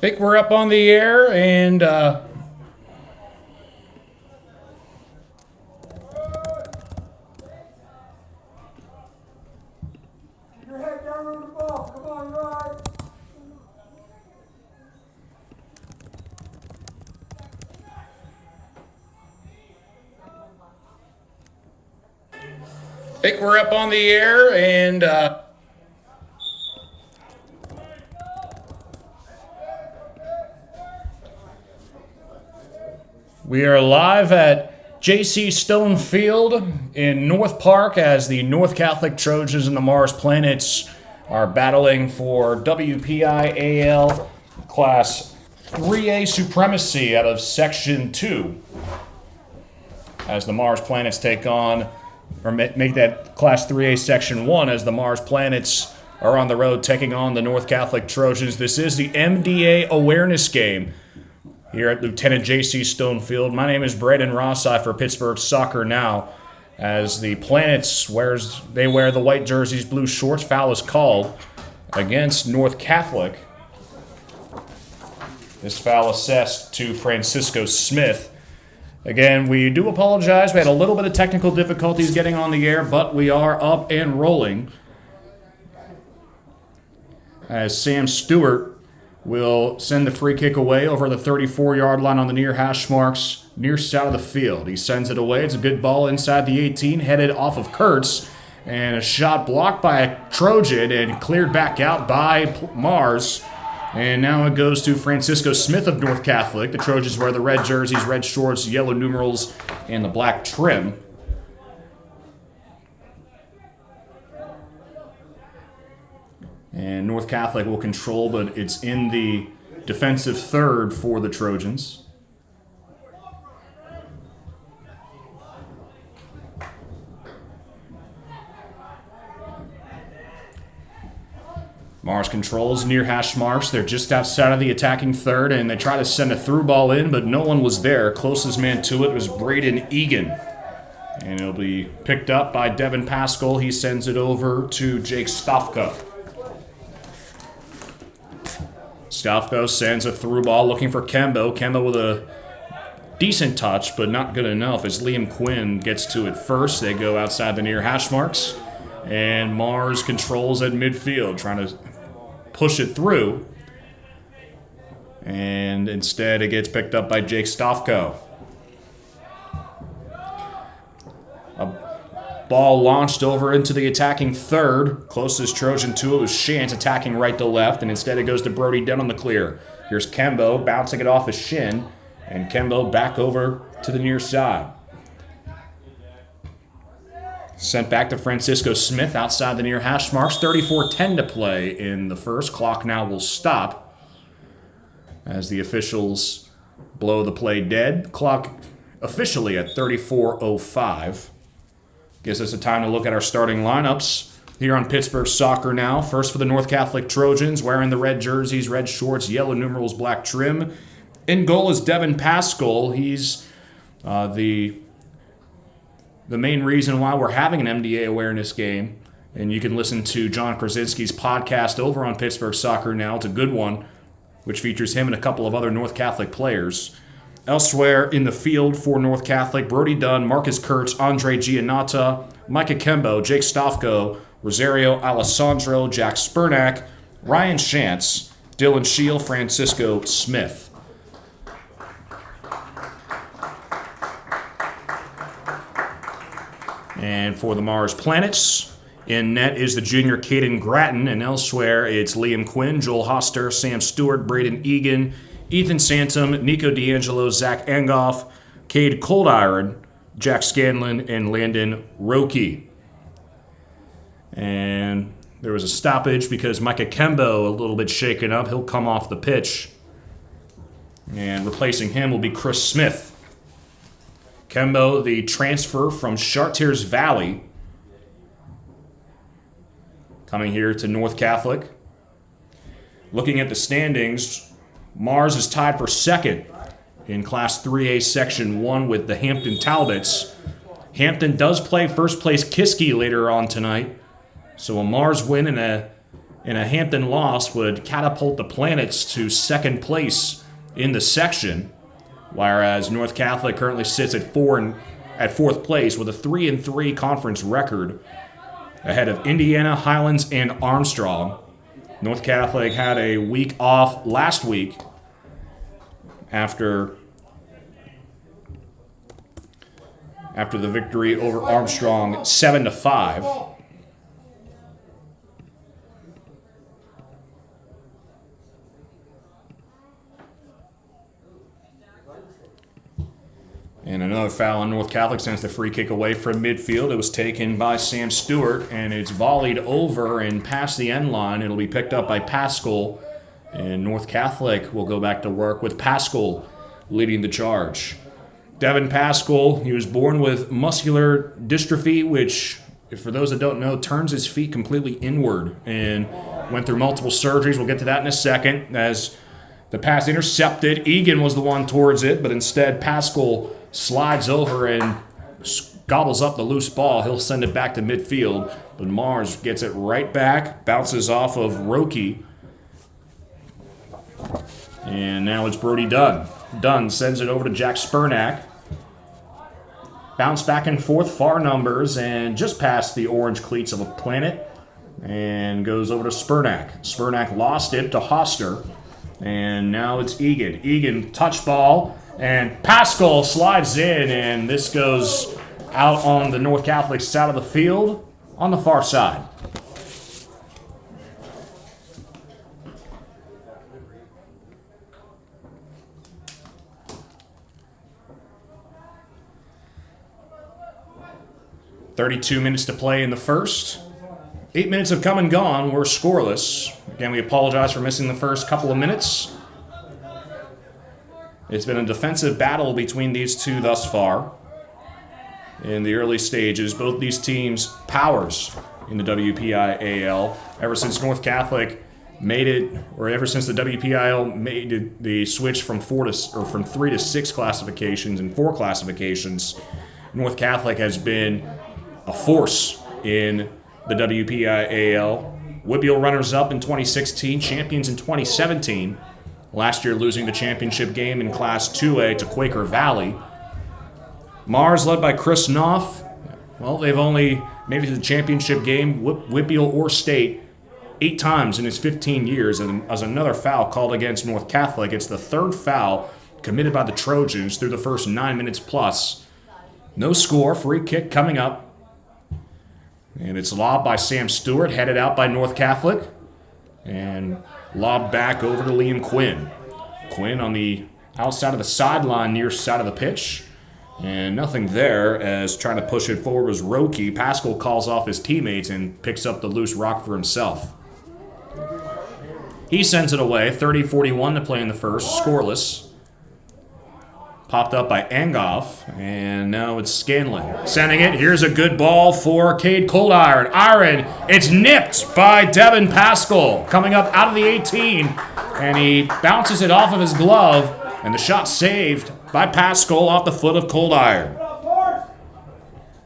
Think we're up on the air, and Keep your head down on the ball. Come on, Rod. think we're up on the air, and we are live at J.C. Stone Field in North Park as the North Catholic Trojans and the Mars Planets are battling for WPIAL Class 3A supremacy out of Section 2 as the Mars Planets take on, or make that Class 3A Section 1 as the Mars Planets are on the road taking on the North Catholic Trojans. This is the MDA awareness game here at Lieutenant J.C. Stone Field. My name is Braden Rossai for Pittsburgh Soccer Now. As the Planets wear the white jerseys, blue shorts. Foul is called against North Catholic. This foul assessed to Francisco Smith. Again, we do apologize. We had a little bit of technical difficulties getting on the air, but we are up and rolling. As Sam Stewart will send the free kick away over the 34-yard line on the near hash marks, near side of the field. He sends it away. It's a good ball inside the 18, headed off of Kurtz, and a shot blocked by a Trojan and cleared back out by Mars. And now it goes to Francisco Smith of North Catholic. The Trojans wear the red jerseys, red shorts, yellow numerals, and the black trim. And North Catholic will control, but it's in the defensive third for the Trojans. Mars controls near hash marks. They're just outside of the attacking third, and they try to send a through ball in, but no one was there. Closest man to it was Braden Egan. And it'll be picked up by Devin Pascal. He sends it over to Jake Stofko. Stofko sends a through ball looking for Kembo. Kembo with a decent touch, but not good enough as Liam Quinn gets to it first. They go outside the near hash marks, and Mars controls at midfield, trying to push it through. And instead, it gets picked up by Jake Stofko. Ball launched over into the attacking third. Closest Trojan to it was Shant attacking right to left, and instead it goes to Brody Dunn on the clear. Here's Kembo bouncing it off his shin, and Kembo back over to the near side. Sent back to Francisco Smith outside the near hash marks. 34-10 to play in the first. Clock now will stop as the officials blow the play dead. Clock officially at 34:05. Gives us a time to look at our starting lineups here on Pittsburgh Soccer Now. First for the North Catholic Trojans, wearing the red jerseys, red shorts, yellow numerals, black trim. In goal is Devin Pascal. He's the main reason why we're having an MDA awareness game. And you can listen to John Krasinski's podcast over on Pittsburgh Soccer Now. It's a good one, which features him and a couple of other North Catholic players. Elsewhere in the field for North Catholic, Brody Dunn, Marcus Kurtz, Andre Giannata, Micah Kembo, Jake Stofko, Rosario Alessandro, Jack Spurnack, Ryan Shantz, Dylan Scheel, Francisco Smith. And for the Mars Planets, in net is the junior Caden Gratton, and elsewhere it's Liam Quinn, Joel Hoster, Sam Stewart, Braden Egan, Ethan Santum, Nico D'Angelo, Zach Angoff, Cade Coldiron, Jack Scanlon, and Landon Roki. And there was a stoppage because Micah Kembo a little bit shaken up. He'll come off the pitch. And replacing him will be Chris Smith. Kembo, the transfer from Chartiers Valley, coming here to North Catholic. Looking at the standings, Mars is tied for second in Class 3A Section 1 with the Hampton Talbots. Hampton does play first place Kiski later on tonight. So a Mars win and and a Hampton loss would catapult the Planets to second place in the section, whereas North Catholic currently sits at fourth place with a 3-3 conference record, ahead of Indiana, Highlands, and Armstrong. North Catholic had a week off last week after the victory over Armstrong 7-5. And another foul on North Catholic sends the free kick away from midfield. It was taken by Sam Stewart, and it's volleyed over and past the end line. It'll be picked up by Pascal, and North Catholic will go back to work with Pascal leading the charge. Devin Pascal, he was born with muscular dystrophy, which, for those that don't know, turns his feet completely inward, and went through multiple surgeries. We'll get to that in a second. As the pass intercepted, Egan was the one towards it, but instead Pascal slides over and gobbles up the loose ball. He'll send it back to midfield, but Mars gets it right back, bounces off of Roki, and now it's Brody Dunn. Dunn sends it over to Jack Spurnack. Bounce back and forth, far numbers, and just past the orange cleats of a Planet, and goes over to Spurnack. Spurnack lost it to Hoster, and now it's Egan. Egan, touch ball, and Pascal slides in, and this goes out on the North Catholic side of the field on the far side. "32 minutes to play in the first. 8 minutes have come and gone. We're scoreless. Again, we apologize for missing the first couple of minutes. It's been a defensive battle between these two thus far in the early stages. Both these teams powers in the WPIAL. Ever since North Catholic made it, or ever since the WPIAL made the switch from 3 to 6 classifications and 4 classifications, North Catholic has been a force in the WPIAL. WPIAL runners-up in 2016, champions in 2017. Last year losing the championship game in Class 2A to Quaker Valley. Mars, led by Chris Knopf, well, they've only made it to the championship game, WPIAL or state, 8 times in its 15 years. And as another foul called against North Catholic, it's the third foul committed by the Trojans through the first 9 minutes plus. No score, free kick coming up. And it's lobbed by Sam Stewart, headed out by North Catholic. And lobbed back over to Liam Quinn. Quinn on the outside of the sideline, near side of the pitch. And nothing there, as trying to push it forward was Roki. Pascal calls off his teammates and picks up the loose rock for himself. He sends it away, 30-41 to play in the first, scoreless. Popped up by Angoff, and now it's Scanlon sending it. Here's a good ball for Cade Coldiron. Iron, it's nipped by Devin Pascal, coming up out of the 18, and he bounces it off of his glove, and the shot saved by Pascal off the foot of Coldiron.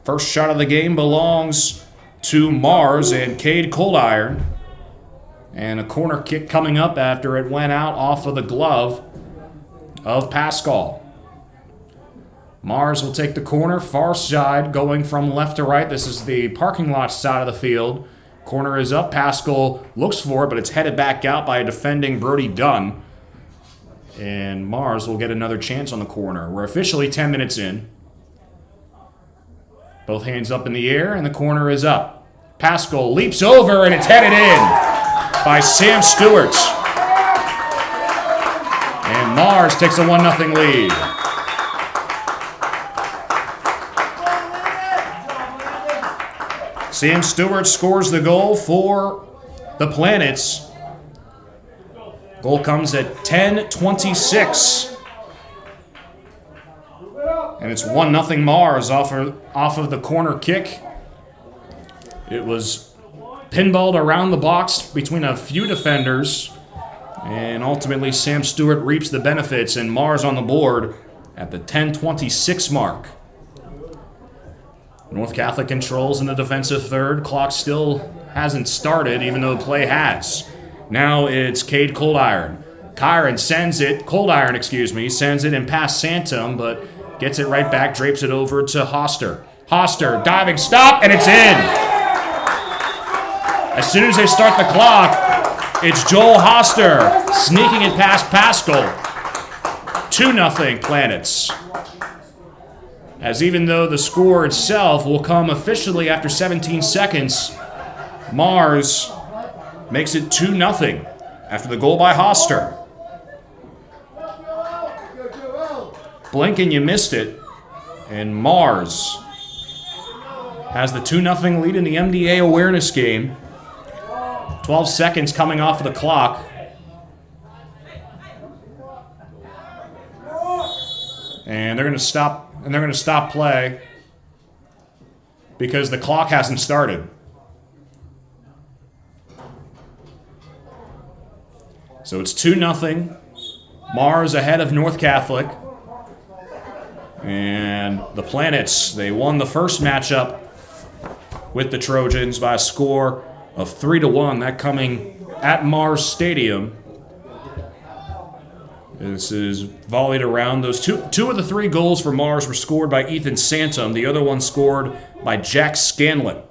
First shot of the game belongs to Mars and Cade Coldiron, and a corner kick coming up after it went out off of the glove of Pascal. Mars will take the corner, far side, going from left to right. This is the parking lot side of the field. Corner is up. Pascal looks for it, but it's headed back out by a defending Brody Dunn. And Mars will get another chance on the corner. We're officially 10 minutes in. Both hands up in the air, and the corner is up. Pascal leaps over, and it's headed in by Sam Stewart. And Mars takes a 1-0 lead. Sam Stewart scores the goal for the Planets. Goal comes at 10:26. And it's 1-0 Mars off of the corner kick. It was pinballed around the box between a few defenders. And ultimately Sam Stewart reaps the benefits, and Mars on the board at the 10:26 mark. North Catholic controls in the defensive third. Clock still hasn't started, even though play has. Now it's Cade Coldiron. Sends it in past Santum, but gets it right back, drapes it over to Hoster. Hoster, diving stop, and it's in. As soon as they start the clock, it's Joel Hoster sneaking it past Pascal. 2-0 Planets. As even though the score itself will come officially after 17 seconds, Mars makes it 2-0 after the goal by Hoster. Blink and you missed it, and Mars has the 2-0 lead in the MDA awareness game. 12 seconds coming off of the clock. And they're going to stop play because the clock hasn't started. So it's 2-0. Mars ahead of North Catholic. And the Planets, they won the first matchup with the Trojans by a score of 3-1. That coming at Mars Stadium. This is volleyed around. Those two of the 3 goals for Mars were scored by Ethan Santum. The other one scored by Jack Scanlon.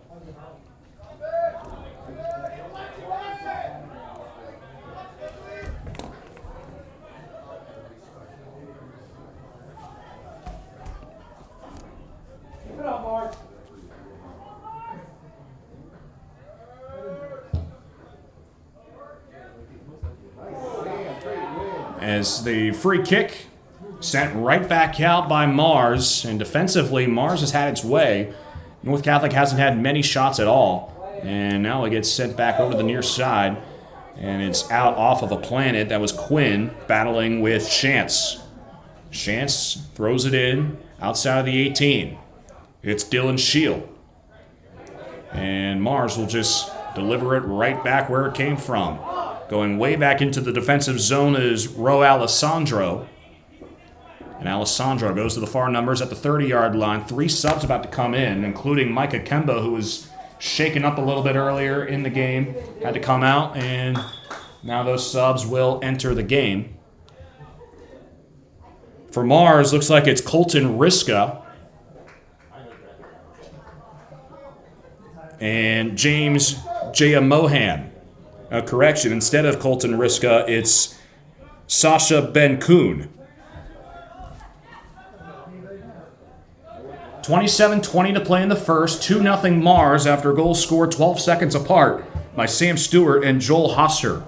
As the free kick sent right back out by Mars, and defensively Mars has had its way. North Catholic hasn't had many shots at all, and now it gets sent back over the near side, and it's out off of a Planet. That was Quinn battling with Chance. Chance throws it in outside of the 18. It's Dylan Shield, and Mars will just deliver it right back where it came from. Going way back into the defensive zone is Ro Alessandro. And Alessandro goes to the far numbers at the 30-yard line. 3 subs about to come in, including Micah Kemba, who was shaken up a little bit earlier in the game. Had to come out, and now those subs will enter the game. For Mars, looks like it's Colton Riska and James J. Mohan. Correction, instead of Colton Riska, it's Sasha Ben-Kuhn. 27-20 to play in the first. 2-0 Mars after a goal scored 12 seconds apart by Sam Stewart and Joel Hoster.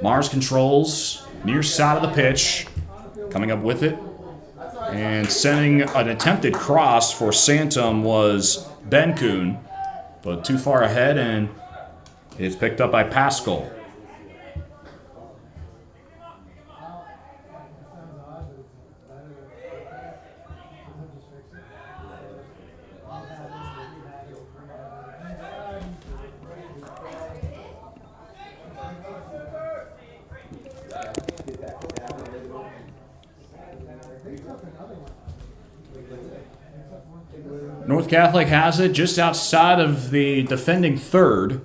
Mars controls near side of the pitch, coming up with it. And sending an attempted cross for Santum was Ben-Kuhn, but too far ahead, and it's picked up by Pascal. North Catholic has it just outside of the defending third.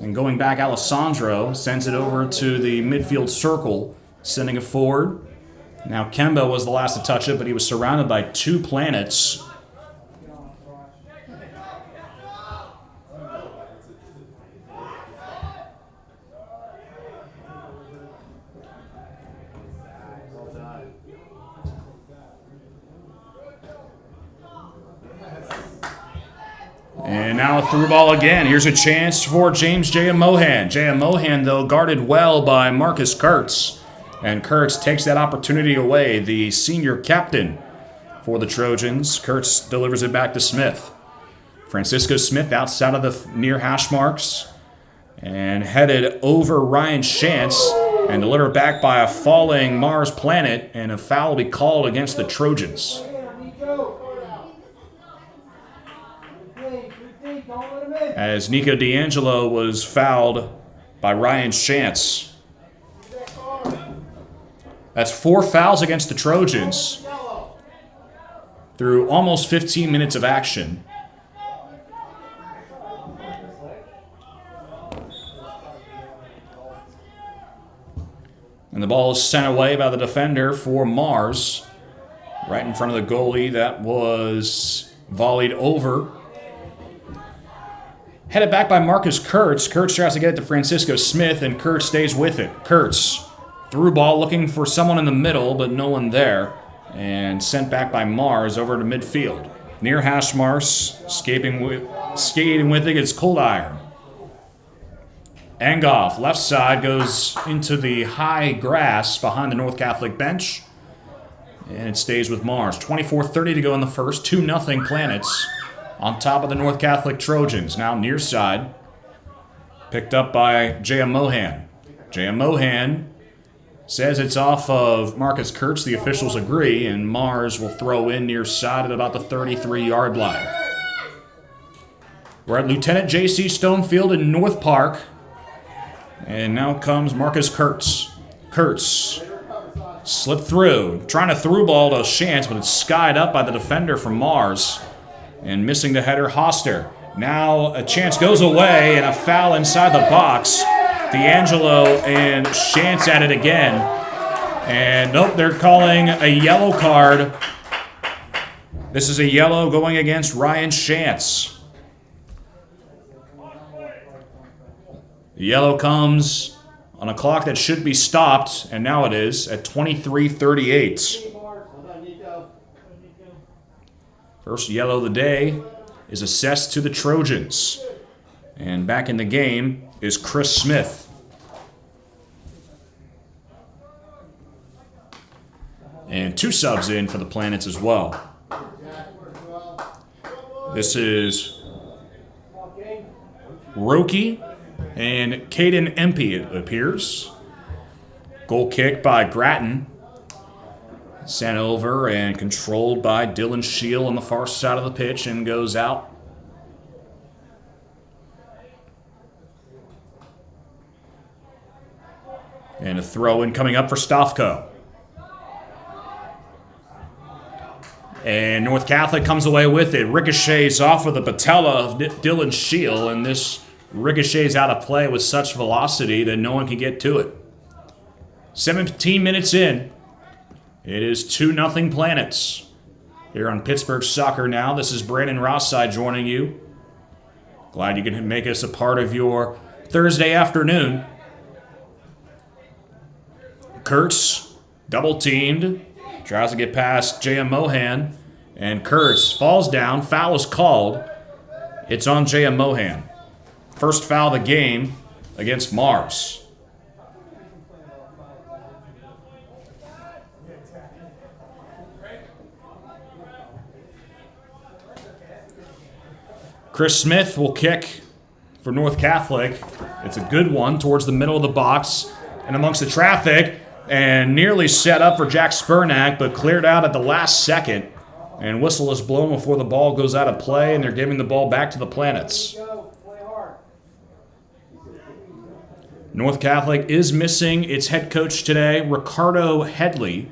And going back, Alessandro sends it over to the midfield circle, sending it forward. Now Kemba was the last to touch it, but he was surrounded by 2 Planets. And now a through ball again. Here's a chance for James J. Mohan. J. Mohan, though, guarded well by Marcus Kurtz. And Kurtz takes that opportunity away, the senior captain for the Trojans. Kurtz delivers it back to Smith. Francisco Smith outside of the near hash marks. And headed over Ryan Shantz. And delivered back by a falling Mars Planet. And a foul will be called against the Trojans. As Nico D'Angelo was fouled by Ryan Shantz. That's 4 fouls against the Trojans through almost 15 minutes of action. And the ball is sent away by the defender for Mars, right in front of the goalie. That was volleyed over. Headed back by Marcus Kurtz. Kurtz tries to get it to Francisco Smith, and Kurtz stays with it. Kurtz through ball looking for someone in the middle, but no one there. And sent back by Mars over to midfield. Near hash marks, skating with it is Cold Iron. Angoff, left side, goes into the high grass behind the North Catholic bench. And it stays with Mars. 24:30 to go in the first. 2-0 Planets on top of the North Catholic Trojans. Now near side. Picked up by J.M. Mohan. J.M. Mohan says it's off of Marcus Kurtz. The officials agree. And Mars will throw in near side at about the 33-yard line. We're at Lieutenant J.C. Stonefield in North Park. And now comes Marcus Kurtz. Kurtz slipped through, trying to through ball to Chance, but it's skied up by the defender from Mars. And missing the header, Hoster. Now a chance goes away, and a foul inside the box. D'Angelo and Chance at it again. And nope, they're calling a yellow card. This is a yellow going against Ryan Chance. The yellow comes on a clock that should be stopped, and now it is at 23:38. First yellow of the day is assessed to the Trojans. And back in the game is Chris Smith. And 2 subs in for the Planets as well. This is Roki and Caden Empey, it appears. Goal kick by Grattan. Sent over and controlled by Dylan Scheel on the far side of the pitch and goes out. And a throw-in coming up for Stofko. And North Catholic comes away with it. Ricochets off with the patella of Dylan Scheel, and this ricochets out of play with such velocity that no one can get to it. 17 minutes in. It is 2-0 Planets. Here on Pittsburgh Soccer Now, this is Brandon Rosside joining you. Glad you can make us a part of your Thursday afternoon. Kurtz, double teamed, tries to get past J.M. Mohan, and Kurtz falls down. Foul is called. It's on J.M. Mohan. First foul of the game against Mars. Chris Smith will kick for North Catholic. It's a good one towards the middle of the box and amongst the traffic, and nearly set up for Jack Spurnack, but cleared out at the last second. And whistle is blown before the ball goes out of play, and they're giving the ball back to the Planets. North Catholic is missing its head coach today, Ricardo Headley,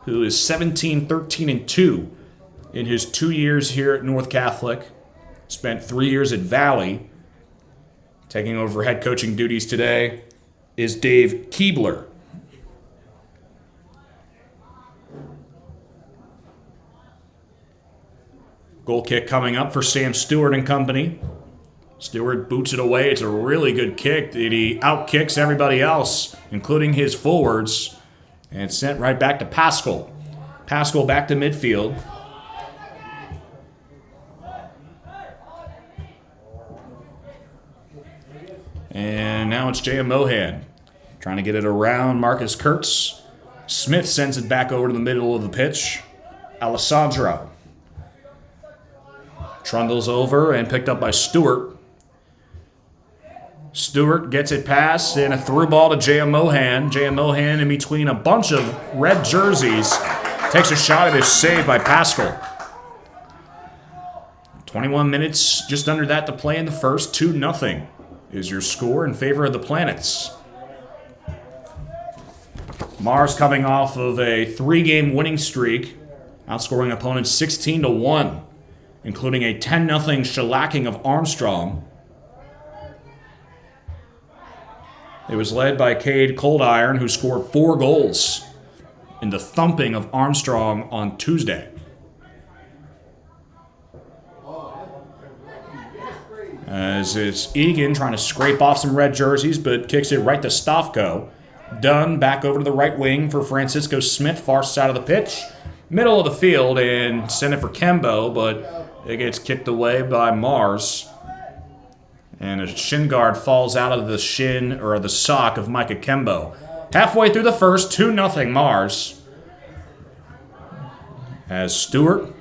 who is 17-13-2 in his 2 years here at North Catholic. Spent 3 years at Valley. Taking over head coaching duties today is Dave Keebler. Goal kick coming up for Sam Stewart and company. Stewart boots it away. It's a really good kick. He outkicks everybody else, including his forwards, and it's sent right back to Pascal. Pascal back to midfield. And now it's J.M. Mohan trying to get it around Marcus Kurtz. Smith sends it back over to the middle of the pitch. Alessandro trundles over and picked up by Stewart. Stewart gets it past and a through ball to J.M. Mohan. J.M. Mohan in between a bunch of red jerseys takes a shot at his save by Pascal. 21 minutes, just under that to play in the first. 2-0 is your score in favor of the Planets. Mars coming off of a 3-game winning streak, outscoring opponents 16-1, including a 10-0 shellacking of Armstrong. It was led by Cade Coldiron, who scored 4 goals in the thumping of Armstrong on Tuesday. As it's Egan trying to scrape off some red jerseys, but kicks it right to Stavko. Dunn back over to the right wing for Francisco Smith, far side of the pitch. Middle of the field, and send it for Kembo, but it gets kicked away by Mars. And a shin guard falls out of the shin, or the sock of Micah Kembo. Halfway through the first, 2-0 Mars. As Stewart,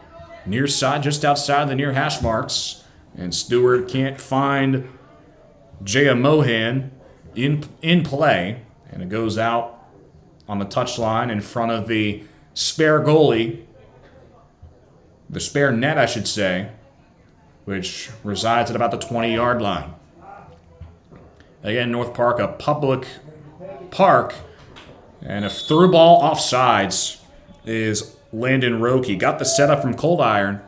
near side, just outside the near hash marks. And Stewart can't find Jaya Mohan in play. And it goes out on the touchline in front of the spare goalie. The spare net, I should say, which resides at about the 20-yard line. Again, North Park, a public park. And a through ball offsides is Landon Roque. Got the setup from Coldiron,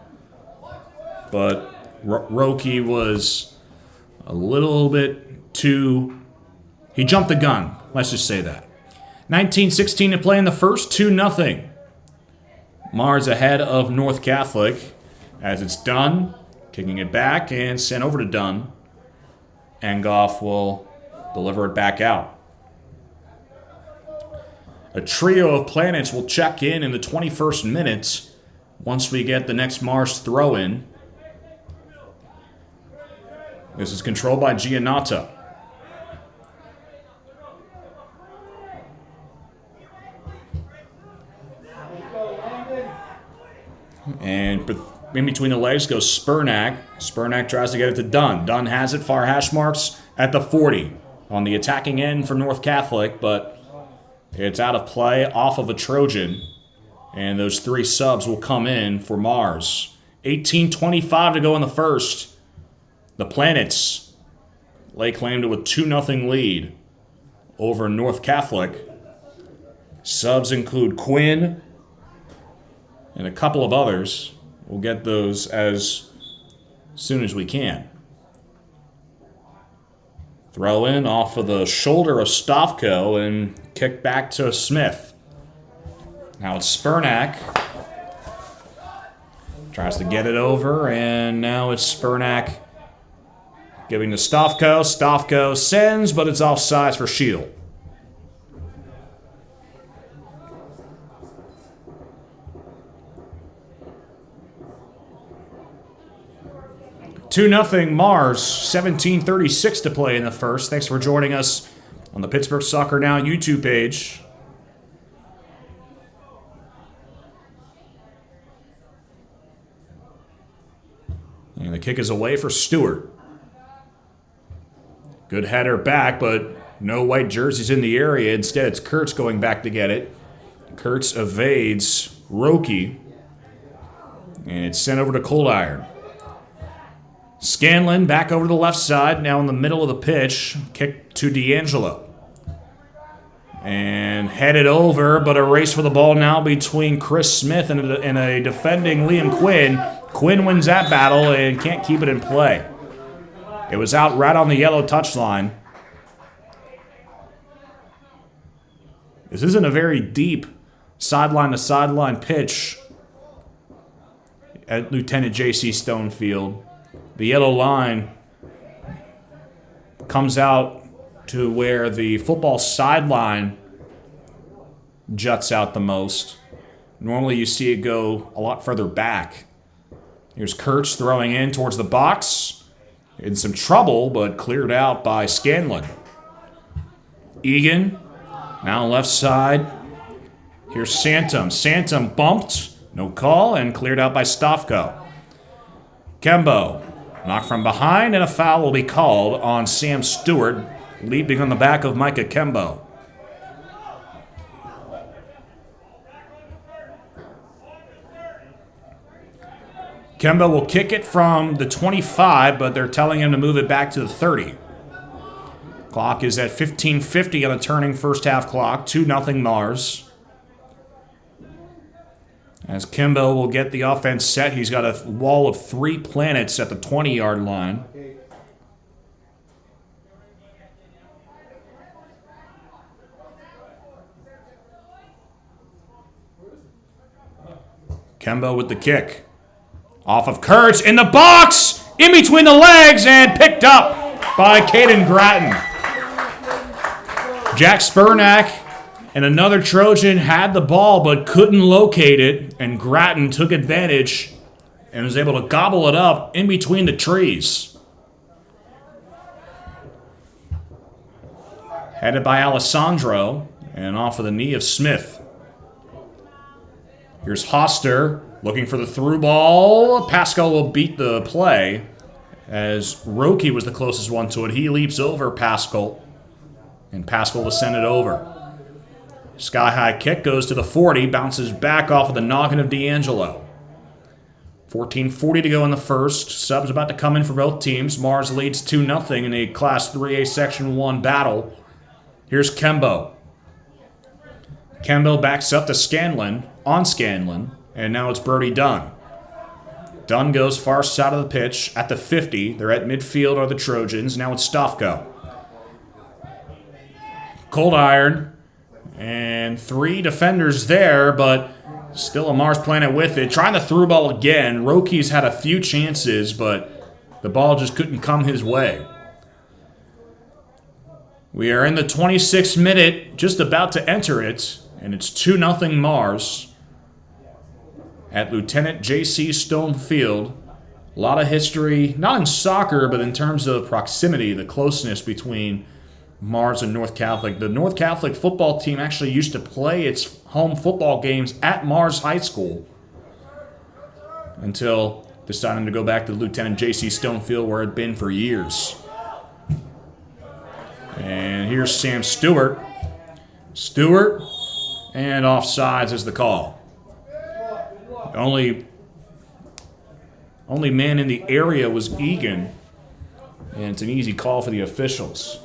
but Roque was a little bit too... He jumped the gun. Let's just say that. 19:16 to play in the first, 2-0. Mars ahead of North Catholic as it's Dunn, kicking it back and sent over to Dunn. Engoff will deliver it back out. A trio of planets will check in the 21st minute once we get the next Mars throw-in. This is controlled by Giannata. And in between the legs goes Spurnak. Spurnak tries to get it to Dunn. Dunn has it, far hash marks at the 40. On the attacking end for North Catholic, but it's out of play off of a Trojan. And those 3 subs will come in for Mars. 18:25 to go in the first. The Planets lay claim to a 2-0 lead over North Catholic. Subs include Quinn and a couple of others. We'll get those as soon as we can. Throw in off of the shoulder of Stavko and kick back to Smith. Now it's Spurnak. Tries to get it over, and now it's Spurnak giving to Stavko. Stavko sends, but it's offsides for Shield. Two 0 Mars, 17:36 to play in the first. Thanks for joining us on the Pittsburgh Soccer Now YouTube page. And the kick is away for Stewart. Good header back, but no white jerseys in the area. Instead, it's Kurtz going back to get it. Kurtz evades Roque. And it's sent over to Coldiron. Scanlon back over to the left side, now in the middle of the pitch. Kick to D'Angelo. And headed over, but a race for the ball now between Chris Smith and a defending Liam Quinn. Quinn wins that battle and can't keep it in play. It was out right on the yellow touchline. This isn't a very deep sideline-to-sideline pitch at Lieutenant J.C. Stonefield. The yellow line comes out to where the football sideline juts out the most. Normally you see it go a lot further back. Here's Kurtz throwing in towards the box. In some trouble, but cleared out by Scanlon. Egan, now left side. Here's Santum. Santum bumped, no call, and cleared out by Stavko. Kembo, knocked from behind, and a foul will be called on Sam Stewart, leaping on the back of Micah Kembo. Kemba will kick it from the 25, but they're telling him to move it back to the 30. Clock is at 15:50 on the turning first half clock. 2-0 Mars. As Kimbo will get the offense set, he's got a wall of 3 planets at the 20-yard line. Kimbo with the kick. Off of Kurtz in the box! In between the legs and picked up by Caden Grattan. Jack Spurnack and another Trojan had the ball but couldn't locate it, and Grattan took advantage and was able to gobble it up in between the trees. Headed by Alessandro and off of the knee of Smith. Here's Hoster looking for the through ball. Pascal will beat the play as Roki was the closest one to it. He leaps over Pascal, and Pascal will send it over. Sky-high kick goes to the 40, bounces back off of the noggin of D'Angelo. 14:40 to go in the first. Subs about to come in for both teams. Mars leads 2-0 in a Class 3A Section 1 battle. Here's Kembo. Kembo backs up to Scanlon, on Scanlon, and now it's Brody Dunn. Dunn goes far side of the pitch at the 50. They're at midfield are the Trojans. Now it's Stofko. Cold iron, and 3 defenders there, but still a Mars Planet with it. Trying the through ball again. Roki's had a few chances, but the ball just couldn't come his way. We are in the 26th minute, just about to enter it, and it's 2-0 Mars at Lieutenant J.C. Stone Field. A lot of history, not in soccer, but in terms of proximity, the closeness between Mars and North Catholic. The North Catholic football team actually used to play its home football games at Mars High School until deciding to go back to Lieutenant J.C. Stone Field, where it had been for years. And here's Sam Stewart. Stewart, and offsides is the call. Only man in the area was Egan, and it's an easy call for the officials.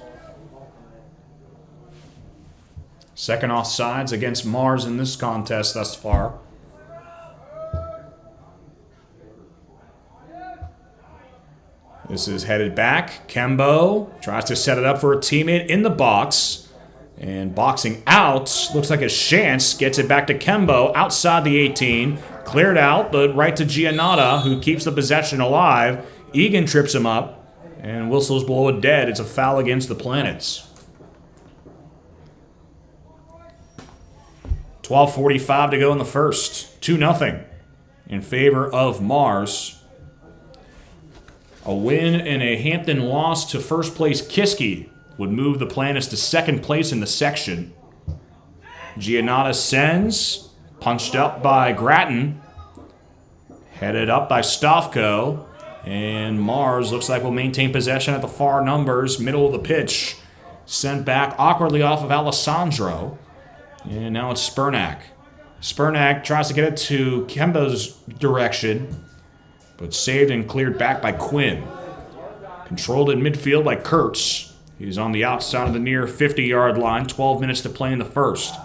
Second offsides against Mars in this contest thus far. This is headed back. Kembo tries to set it up for a teammate in the box. And boxing out, looks like a chance, gets it back to Kembo outside the 18. Cleared out, but right to Giannotta, who keeps the possession alive. Egan trips him up, and whistles below it dead. It's a foul against the Planets. 12:45 to go in the first. 2-0 in favor of Mars. A win and a Hampton loss to first place Kiski would move the Planets to second place in the section. Giannotta sends, punched up by Grattan, headed up by Stofko, and Mars looks like will maintain possession at the far numbers, middle of the pitch. Sent back awkwardly off of Alessandro, and now it's Spurnack. Spurnack tries to get it to Kembo's direction, but saved and cleared back by Quinn. Controlled in midfield by Kurtz. He's on the outside of the near 50-yard line. 12 minutes to play in the first.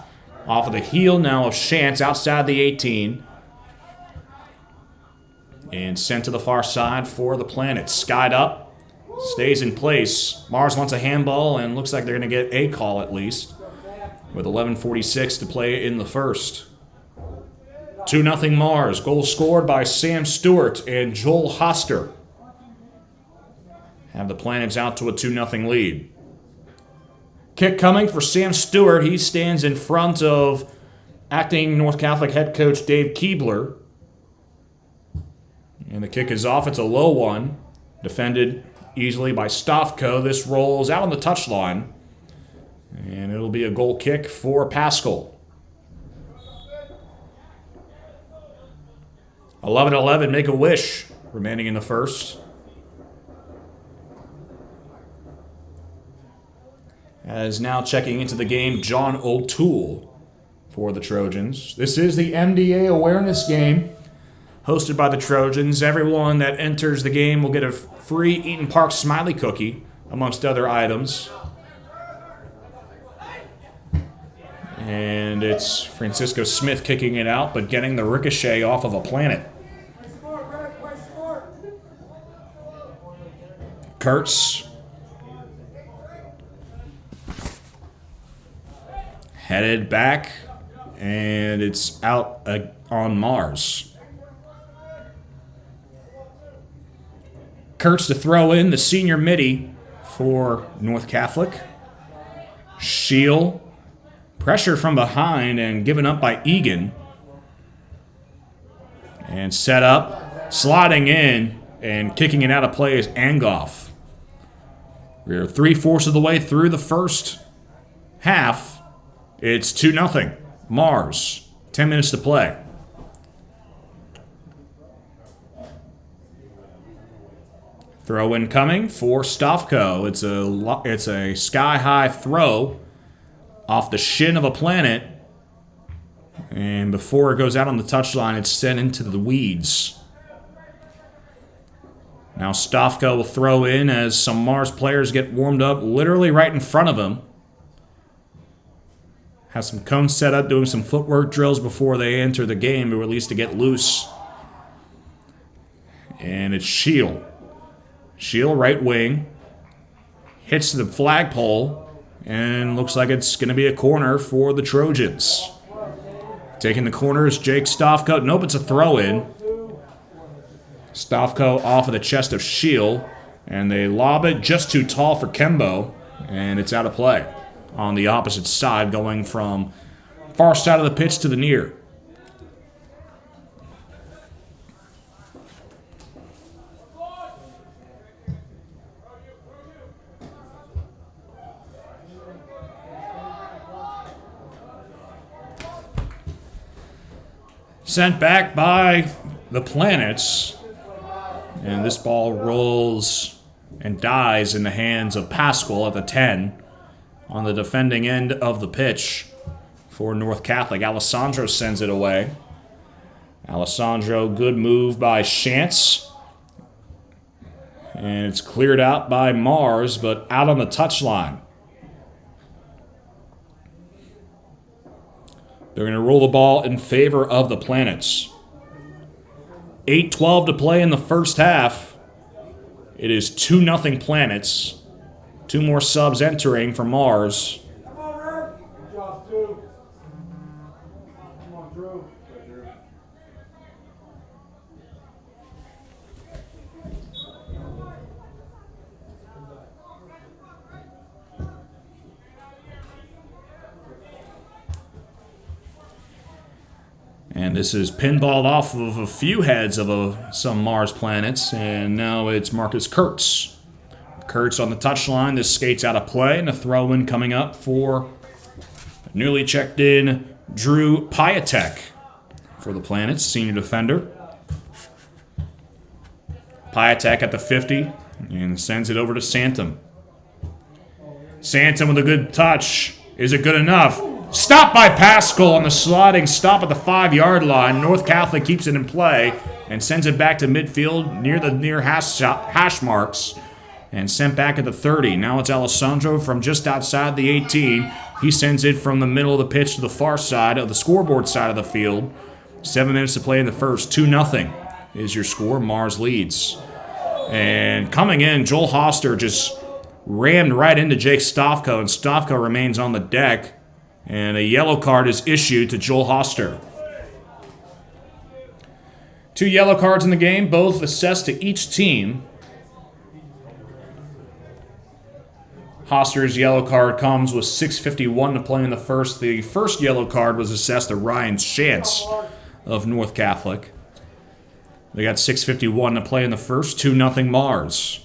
Off of the heel now of Shantz outside the 18. And sent to the far side for the Planets. Skied up. Stays in place. Mars wants a handball and looks like they're going to get a call at least. With 11:46 to play in the first. 2-0 Mars. Goal scored by Sam Stewart and Joel Hoster. Have the Planets out to a 2-0 lead. Kick coming for Sam Stewart. He stands in front of acting North Catholic head coach Dave Keebler. And the kick is off. It's a low one. Defended easily by Stofko. This rolls out on the touchline. And it'll be a goal kick for Pascal. 11-11, make a wish remaining in the first. As now checking into the game, John O'Toole for the Trojans. This is the MDA awareness game hosted by the Trojans. Everyone that enters the game will get a free Eaton Park Smiley cookie, amongst other items. And it's Francisco Smith kicking it out, but getting the ricochet off of a planet. Play smart, Red. Play smart. Kurtz headed back, and it's out on Mars. Kurtz to throw in the senior midi for North Catholic. Shield, pressure from behind and given up by Egan. And set up, sliding in, and kicking it out of play is Angoff. We're 3/4 of the way through the first half. It's 2-0. Mars. 10 minutes to play. Throw in coming for Stavko. It's a sky-high throw off the shin of a planet. And before it goes out on the touchline, it's sent into the weeds. Now Stavko will throw in as some Mars players get warmed up literally right in front of him. Has some cones set up, doing some footwork drills before they enter the game, or at least to get loose. And it's Shield. Shield, right wing. Hits the flagpole, and looks like it's going to be a corner for the Trojans. Taking the corner is Jake Stavko. Nope, it's a throw-in. Stavko off of the chest of Shield, and they lob it just too tall for Kembo, and it's out of play. On the opposite side, going from far side of the pitch to the near. Sent back by the Planets, and this ball rolls and dies in the hands of Pascal at the 10. On the defending end of the pitch for North Catholic. Alessandro sends it away. Alessandro, good move by Shantz. And it's cleared out by Mars, but out on the touchline. They're going to roll the ball in favor of the Planets. 8:12 to play in the first half. It is 2-0 Planets. Two more subs entering for Mars. Come on, Red. Good job, Drew. Come on, Drew. And this is pinballed off of a few heads of some Mars planets, and now it's Marcus Kurtz. Kurtz on the touchline. This skates out of play, and a throw-in coming up for newly checked in Drew Piatek for the Planets, senior defender. Piatek at the 50 and sends it over to Santom. Santom with a good touch. Is it good enough? Stopped by Pascal on the sliding stop at the 5-yard line. North Catholic keeps it in play and sends it back to midfield near the hash marks. And sent back at the 30. Now it's Alessandro from just outside the 18. He sends it from the middle of the pitch to the far side of the scoreboard side of the field. 7 minutes to play in the first. 2-0 is your score. Mars leads. And coming in, Joel Hoster just rammed right into Jake Stavko, and Stavko remains on the deck. And a yellow card is issued to Joel Hoster. 2 yellow cards in the game, both assessed to each team. Hoster's yellow card comes with 6:51 to play in the first. The first yellow card was assessed to Ryan Shantz of North Catholic. They got 6:51 to play in the first. 2-0 Mars.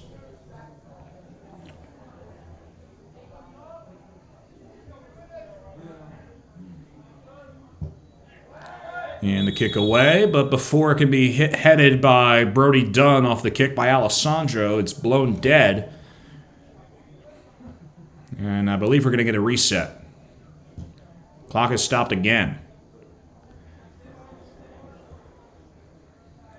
And the kick away, but before it can be headed by Brody Dunn off the kick by Alessandro, it's blown dead. And I believe we're going to get a reset. Clock has stopped again.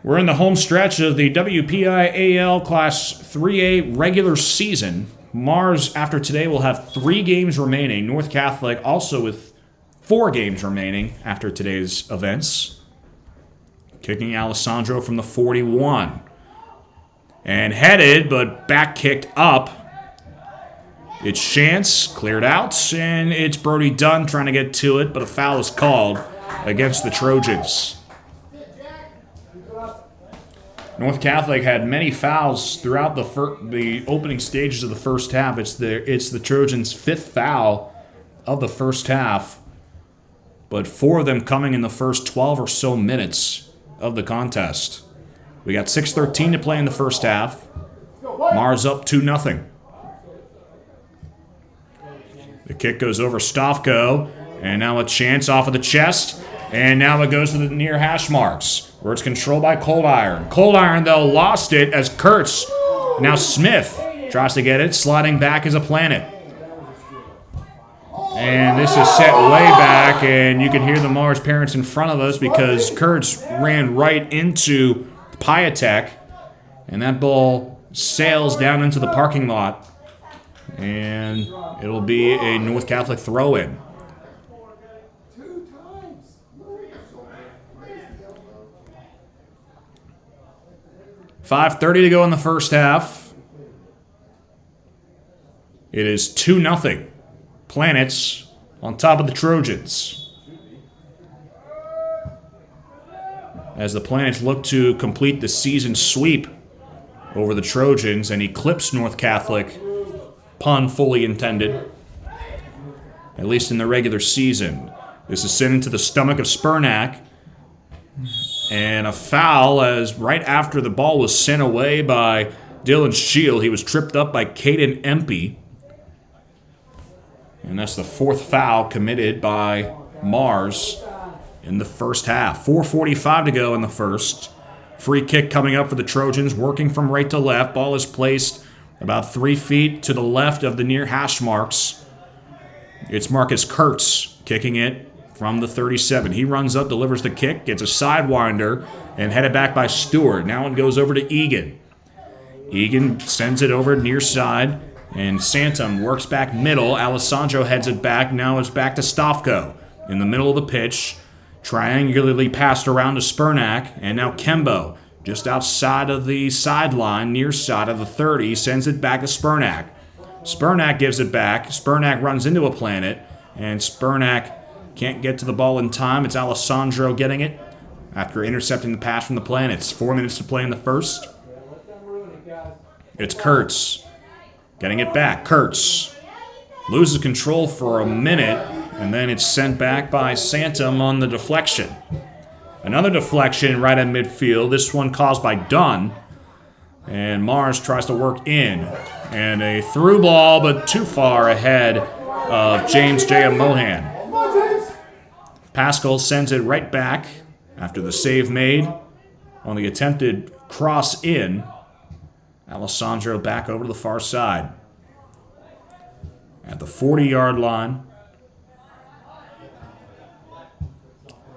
We're in the home stretch of the WPIAL Class 3A regular season. Mars, after today, will have 3 games remaining. North Catholic also with 4 games remaining after today's events. Kicking Alessandro from the 41. And headed, but back kicked up. It's Chance, cleared out, and it's Brody Dunn trying to get to it, but a foul is called against the Trojans. North Catholic had many fouls throughout the opening stages of the first half. It's the Trojans' 5th foul of the first half, but 4 of them coming in the first 12 or so minutes of the contest. We got 6:13 to play in the first half. Mars up 2-0. The kick goes over Stavko, and now a Chance off of the chest, and now it goes to the near hash marks, where it's controlled by Cold Iron. Cold Iron, though, lost it as Kurtz. Now Smith tries to get it, sliding back as a Planet. And this is set way back, and you can hear the Mars parents in front of us because Kurtz ran right into Piatek, and that ball sails down into the parking lot, and it'll be a North Catholic throw-in. 5:30 to go in the first half. It is 2-0. Planets on top of the Trojans, as the Planets look to complete the season sweep over the Trojans and eclipse North Catholic, pun fully intended, at least in the regular season. This is sent into the stomach of Spurnak, and a foul as right after the ball was sent away by Dylan Shield, he was tripped up by Caden Empey. And that's the 4th foul committed by Mars in the first half. 4:45 to go in the first. Free kick coming up for the Trojans, working from right to left. Ball is placed about 3 feet to the left of the near hash marks. It's Marcus Kurtz kicking it from the 37. He runs up, delivers the kick, gets a sidewinder, and headed back by Stewart. Now it goes over to Egan. Egan sends it over near side. And Santum works back middle. Alessandro heads it back. Now it's back to Stavko in the middle of the pitch. Triangularly passed around to Spurnak. And now Kembo just outside of the sideline, near side of the 30, sends it back to Spurnak. Spurnak gives it back. Spurnak runs into a Planet. And Spurnak can't get to the ball in time. It's Alessandro getting it after intercepting the pass from the Planets. 4 minutes to play in the first. It's Kurtz getting it back. Kurtz loses control for a minute, and then it's sent back by Santum on the deflection. Another deflection right at midfield, this one caused by Dunn. And Mars tries to work in. And a through ball, but too far ahead of James J. Mohan. Pascal sends it right back after the save made on the attempted cross in. Alessandro back over to the far side. At the 40-yard line.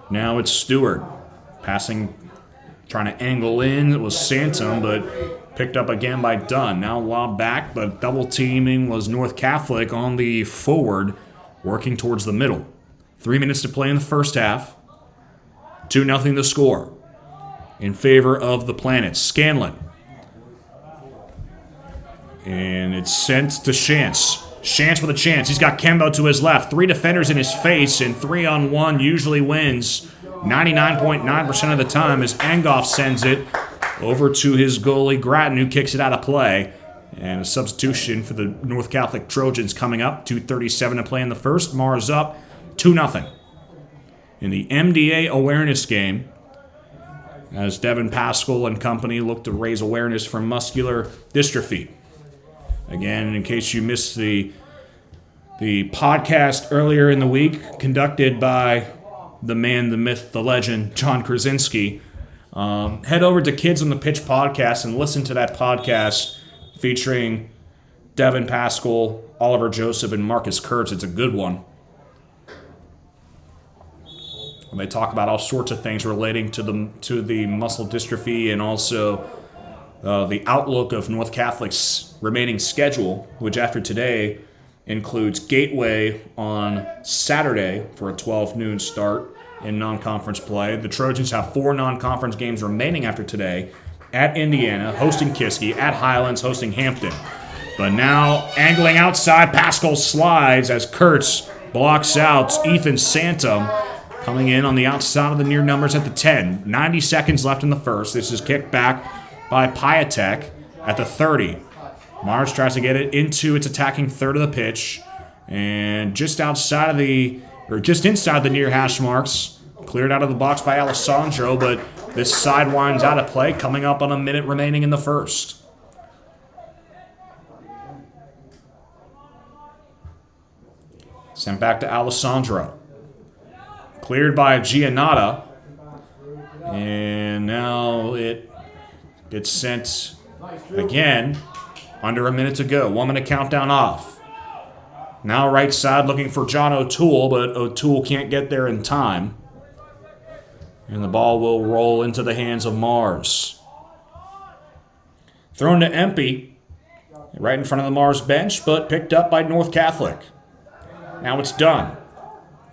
Now it's Stewart. Passing, trying to angle in. It was Santum, but picked up again by Dunn. Now lob back, but double teaming was North Catholic on the forward, working towards the middle. 3 minutes to play in the first half. 2-0 the score in favor of the Planets. Scanlon. And it's sent to Chance. Chance with a chance. He's got Kembo to his left. 3 defenders in his face, and 3-on-1 usually wins 99.9% of the time as Angoff sends it over to his goalie, Grattan, who kicks it out of play. And a substitution for the North Catholic Trojans coming up. 2:37 to play in the first. Mars up 2-0. In the MDA awareness game, as Devin Pascal and company look to raise awareness for muscular dystrophy. Again, in case you missed the podcast earlier in the week, conducted by the man, the myth, the legend, John Krasinski, head over to Kids on the Pitch podcast and listen to that podcast featuring Devin Pascal, Oliver Joseph, and Marcus Kurtz. It's a good one. And they talk about all sorts of things relating to the muscle dystrophy and also the outlook of North Catholic's remaining schedule, which after today includes Gateway on Saturday for a 12 noon start in non-conference play. The Trojans have 4 non-conference games remaining after today. At Indiana, hosting Kiski. At Highlands, hosting Hampton. But now, angling outside, Pascal slides as Kurtz blocks out Ethan Santum. Coming in on the outside of the near numbers at the 10. 90 seconds left in the first. This is kicked back by Piatek at the 30. Mars tries to get it into its attacking third of the pitch. And just inside the near hash marks. Cleared out of the box by Alessandro, but this sidewinds out of play, coming up on a minute remaining in the first. Sent back to Alessandro. Cleared by Giannotta. And now it gets sent again. Under a minute to go. 1 minute countdown off. Now right side looking for John O'Toole, but O'Toole can't get there in time. And the ball will roll into the hands of Mars. Thrown to Empey. Right in front of the Mars bench, but picked up by North Catholic. Now it's Dunn.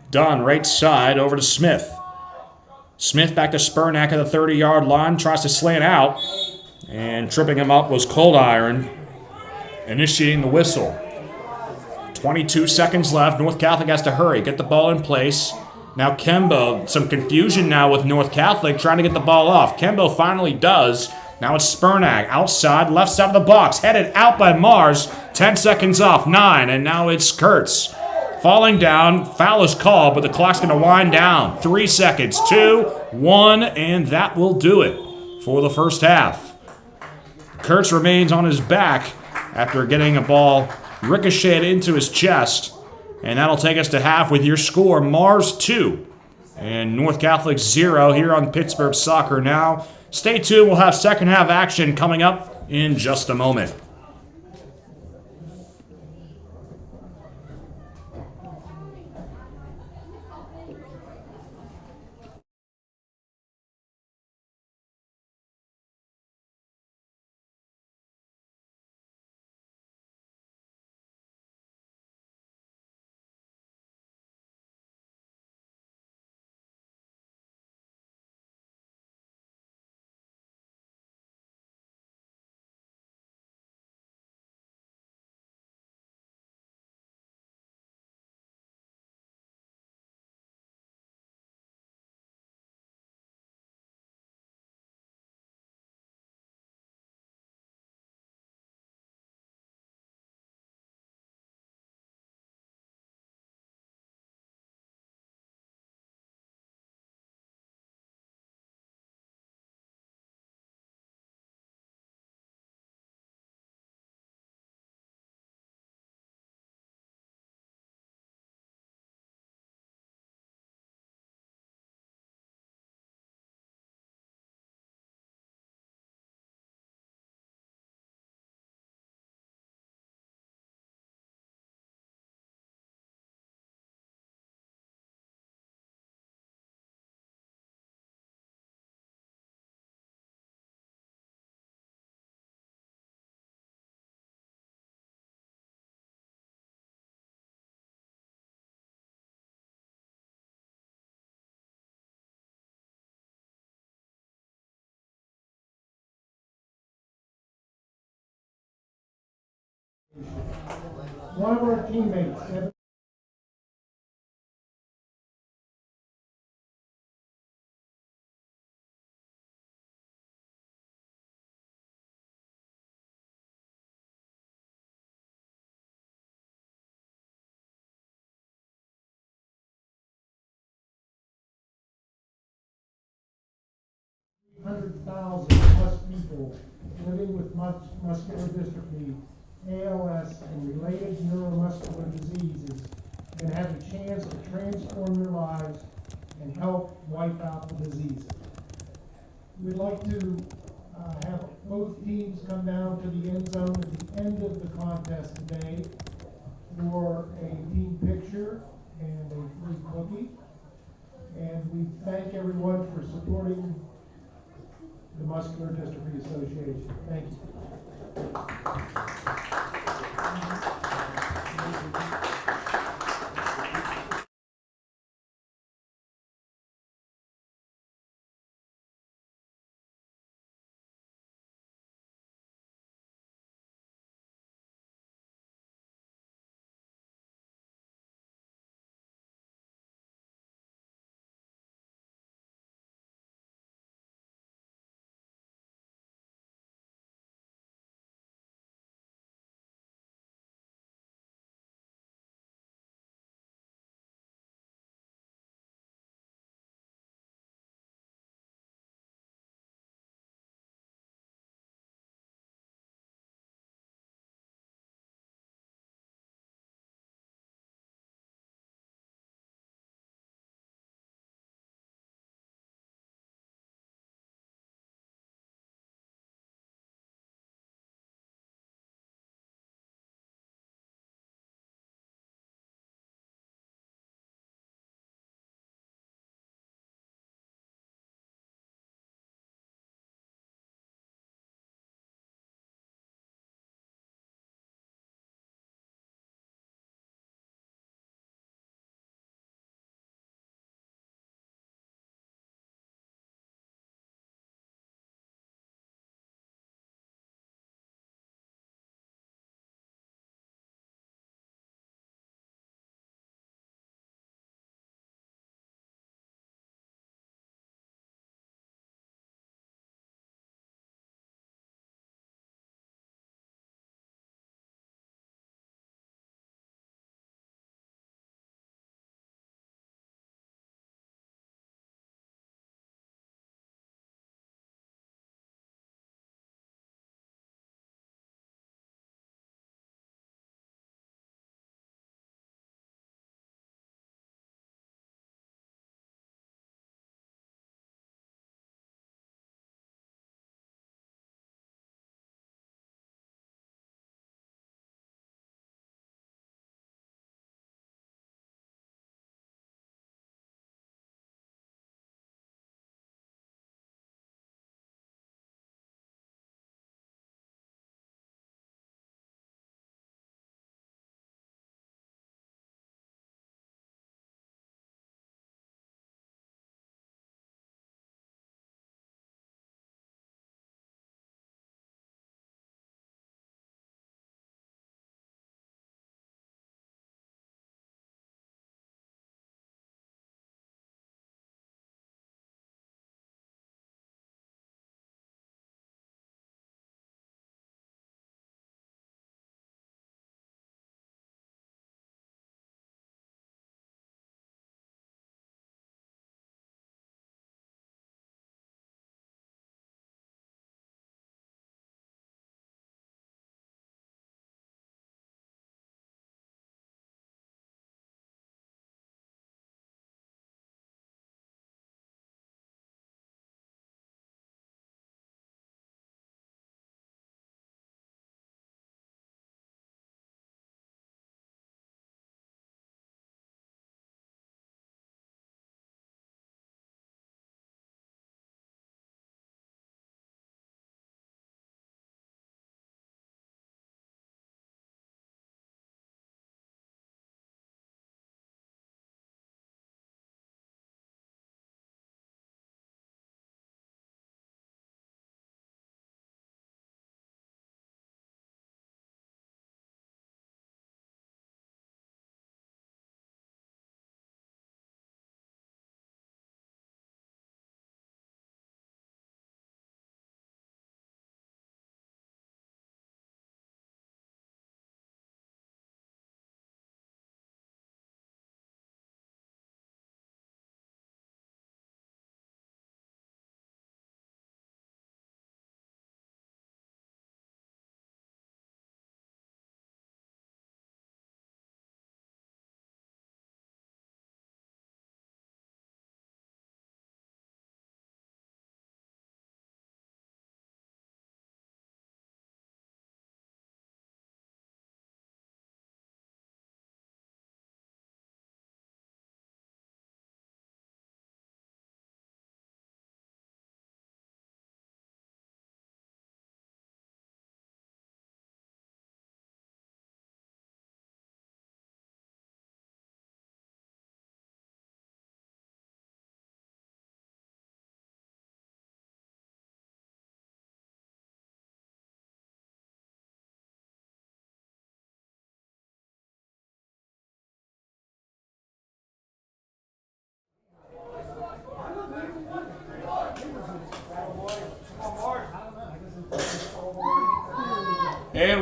Dunn right side over to Smith. Smith back to Spurnack at the 30-yard line. Tries to slant out. And tripping him up was Cold Iron, initiating the whistle. 22 seconds left. North Catholic has to hurry. Get the ball in place. Now Kembo, some confusion now with North Catholic trying to get the ball off. Kembo finally does. Now it's Spurnack outside, left side of the box. Headed out by Mars. 10 seconds off, 9. And now it's Kurtz. Falling down, foul is called, but the clock's going to wind down. 3 seconds, 2, 1, and that will do it for the first half. Kurtz remains on his back after getting a ball ricocheted into his chest. And that'll take us to half with your score, Mars 2 and North Catholic 0 here on Pittsburgh Soccer Now. Stay tuned, we'll have second half action coming up in just a moment. One of our teammates, $100,000 plus people living with muscular dystrophy, ALS, and related neuromuscular diseases can have a chance to transform their lives and help wipe out the diseases. We'd like to have both teams come down to the end zone at the end of the contest today for a team picture and a free cookie. And we thank everyone for supporting the Muscular Dystrophy Association. Thank you.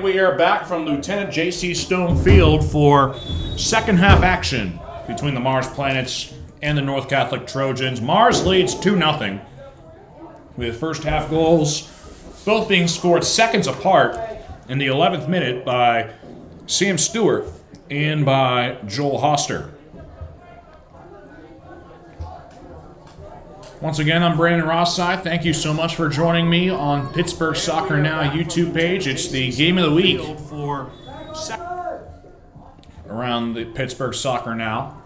we are back from Lieutenant J.C. Stone Field for second half action between the Mars Planets and the North Catholic Trojans. Mars leads 2-0 with first half goals both being scored seconds apart in the 11th minute by Sam Stewart and by Joel Hoster. Once again, I'm Brandon Rosside. Thank you so much for joining me on Pittsburgh Soccer Now YouTube page. It's the game of the week for around the Pittsburgh Soccer Now.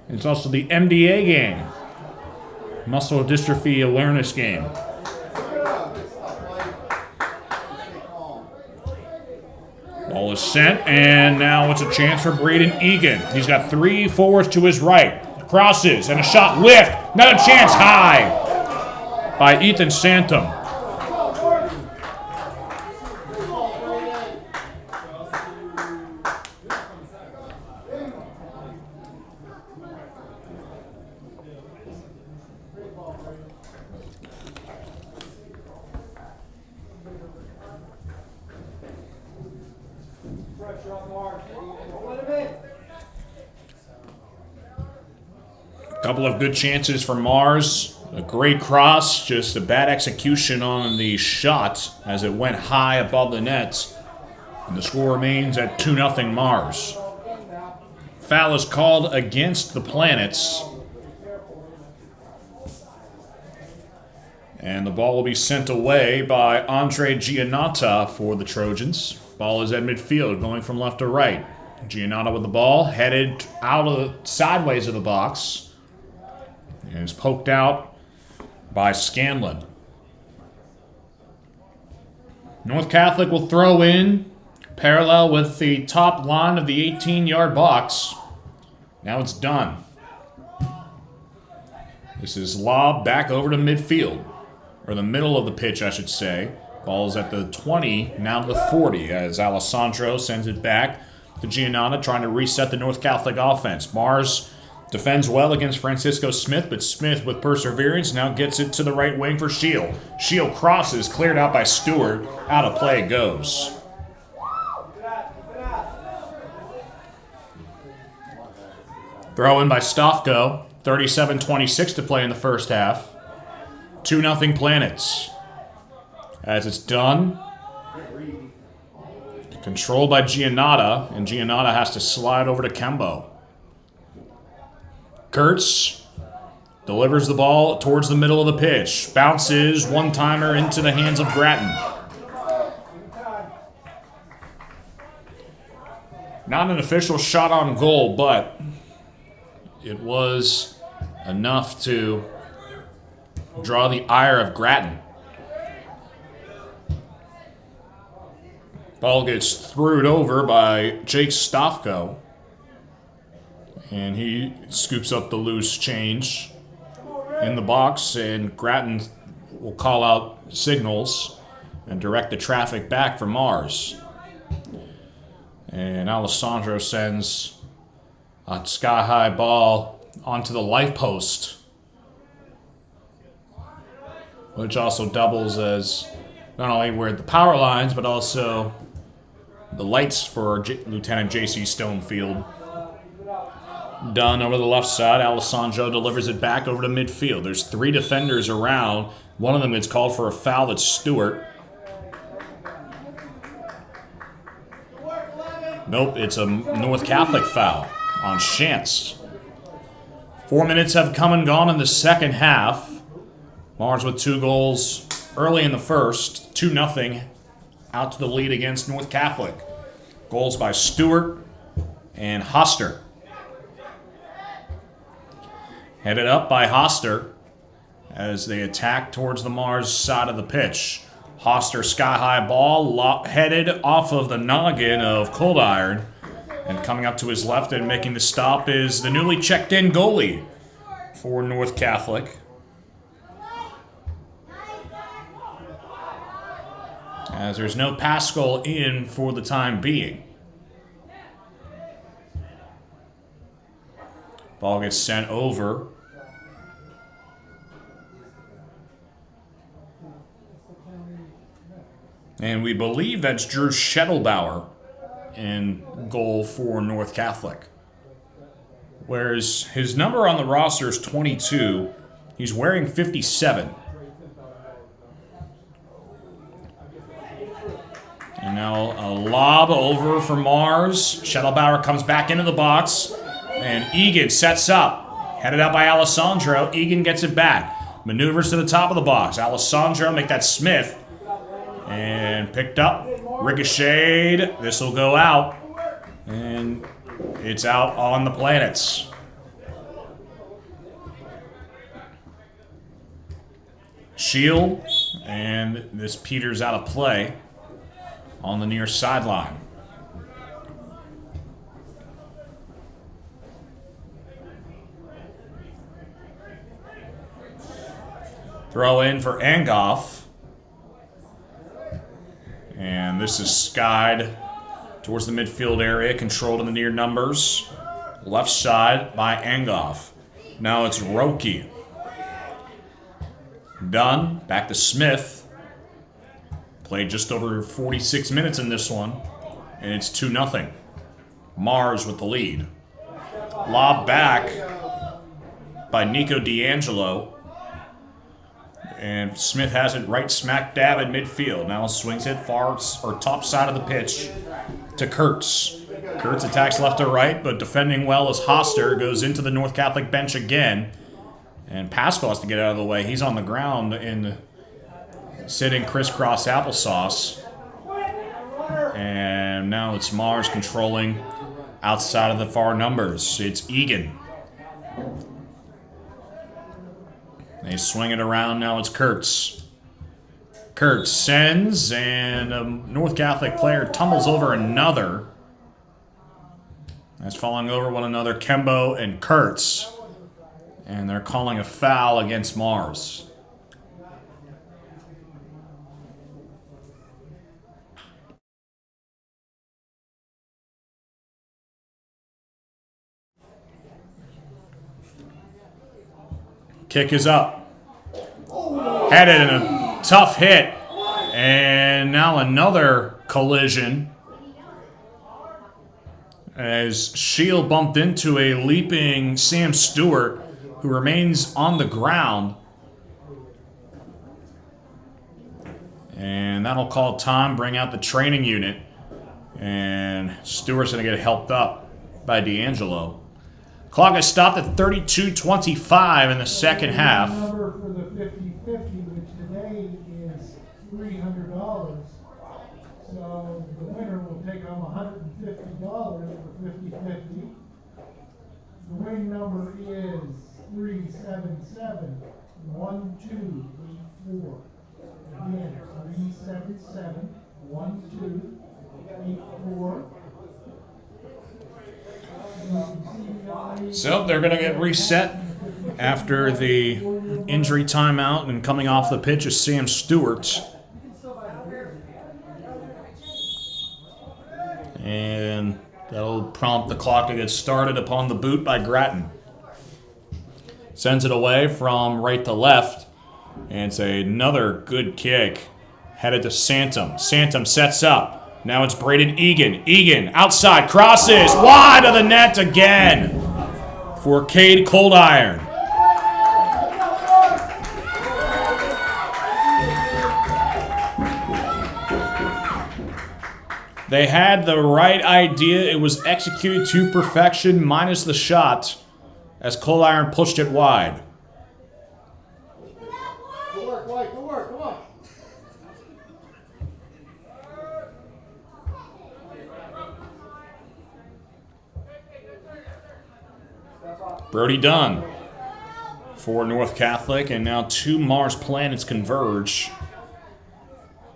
It's also the MDA game, muscle dystrophy awareness game. Ball is sent, and now it's a chance for Braden Egan. He's got three forwards to his right. Crosses, and a shot lift. Another chance high by Ethan Santum. Couple of good chances for Mars. A great cross, just a bad execution on the shot as it went high above the net. And the score remains at 2-0 Mars. Foul is called against the Planets. And the ball will be sent away by Andre Giannata for the Trojans. Ball is at midfield, going from left to right. Giannata with the ball, headed out of the sideways of the box. And is poked out by Scanlon. North Catholic will throw in parallel with the top line of the 18-yard box. Now it's done. This is lob back over to midfield, or the middle of the pitch, I should say. Ball's at the 20, now to the 40, as Alessandro sends it back to Giannata, trying to reset the North Catholic offense. Mars defends well against Francisco Smith, but Smith, with perseverance, now gets it to the right wing for Shield. Shield crosses, cleared out by Stewart. Out of play it goes. Throw in by Stofko. 37-26 to play in the first half. 2-0 Planets. As it's done, controlled by Giannata, and Giannata has to slide over to Kembo. Kurtz delivers the ball towards the middle of the pitch. Bounces, one-timer into the hands of Grattan. Not an official shot on goal, but it was enough to draw the ire of Grattan. Ball gets thrown over by Jake Stofko. And he scoops up the loose change in the box, and Grattan will call out signals and direct the traffic back for Mars. And Alessandro sends a sky-high ball onto the light post, which also doubles as not only where the power lines, but also the lights for Lieutenant J.C. Stonefield. Done over the left side. Alessandro delivers it back over to midfield. There's three defenders around. One of them gets called for a foul. That's Stewart. Nope, it's a North Catholic foul on Shantz. 4 minutes have come and gone in the second half. Mars with 2 goals early in the first. 2-0 out to the lead against North Catholic. Goals by Stewart and Hoster. Headed up by Hoster as they attack towards the Mars side of the pitch. Hoster sky-high ball headed off of the noggin of Cold Iron. And coming up to his left and making the stop is the newly checked-in goalie for North Catholic. As there's no Pascal in for the time being. Ball gets sent over. And we believe that's Drew Schettelbauer in goal for North Catholic. Whereas his number on the roster is 22. He's wearing 57. And now a lob over for Mars. Schettelbauer comes back into the box. And Egan sets up. Headed out by Alessandro. Egan gets it back. Maneuvers to the top of the box. Alessandro make that Smith. And picked up. Ricocheted. This will go out. And it's out on the planets. Shield. And this peters out of play on the near sideline. Throw in for Angoff. And this is skied towards the midfield area, controlled in the near numbers. Left side by Angoff. Now it's Roki. Done. Back to Smith. Played just over 46 minutes in this one. And it's 2-0. Mars with the lead. Lob back by Nico D'Angelo. And Smith has it right smack dab in midfield. Now swings it far or top side of the pitch to Kurtz. Kurtz attacks left or right, but defending well as Hoster goes into the North Catholic bench again. And Pascal has to get out of the way. He's on the ground in sitting crisscross applesauce. And now it's Mars controlling outside of the far numbers. It's Egan. They swing it around. Now it's Kurtz. Kurtz sends, and a North Catholic player tumbles over another. That's falling over one another, Kembo and Kurtz. And they're calling a foul against Mars. Kick is up. Headed in a tough hit. And now another collision. As Shield bumped into a leaping Sam Stewart, who remains on the ground. And that'll call time, bring out the training unit. And Stewart's going to get helped up by D'Angelo. Clock is stopped at 32:25 in the second half. The number for the 50-50, which today is $300. So the winner will take home $150 for 50-50. The winning number is 377-1284. Again, 377-1284. So they're going to get reset after the injury timeout, and coming off the pitch is Sam Stewart. And that'll prompt the clock to get started upon the boot by Grattan. Sends it away from right to left, and it's another good kick. Headed to Santum. Santum sets up. Now it's Braden Egan. Egan, outside, crosses, wide of the net again for Cade Coldiron. They had the right idea. It was executed to perfection, minus the shot, as Coldiron pushed it wide. Good work, White. Good work. Come on. Brody Dunn for North Catholic, and now two Mars planets converge.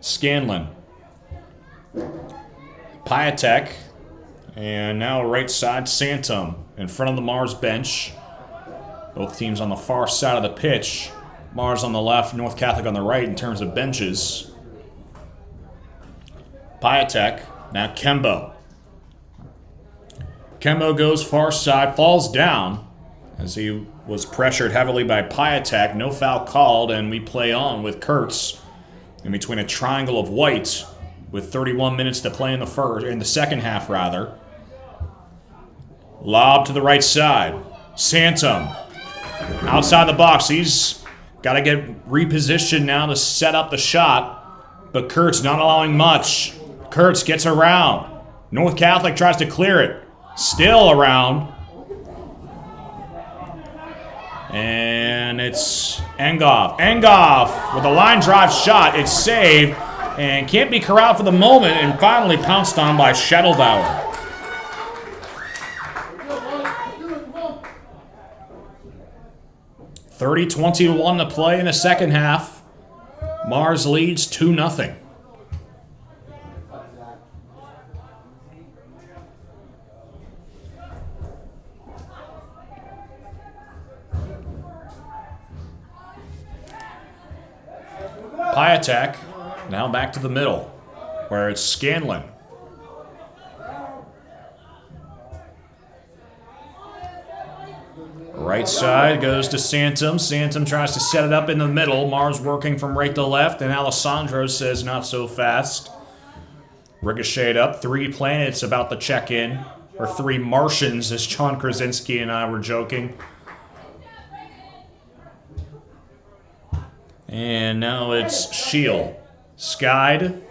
Scanlon, Piatek, and now right side Santum in front of the Mars bench. Both teams on the far side of the pitch. Mars on the left, North Catholic on the right in terms of benches. Piatek, now Kembo. Kembo goes far side, falls down as he was pressured heavily by Piatek. No foul called, and we play on with Kurtz in between a triangle of white with 31 minutes to play in the second half rather. Lob to the right side. Santum outside the box. He's got to get repositioned now to set up the shot, but Kurtz not allowing much. Kurtz gets around. North Catholic tries to clear it. Still around. And it's Engoff. Engoff with a line drive shot. It's saved and can't be corralled for the moment and finally pounced on by Schettelbauer. 30-21 to play in the second half. Mars leads 2-0. Piatek now back to the middle, where it's Scanlon. Right side goes to Santum. Santum tries to set it up in the middle. Mars working from right to left, and Alessandro says not so fast. Ricocheted up. 3 planets about to check in, or 3 Martians, as John Krasinski and I were joking. And now it's Shield. Skied.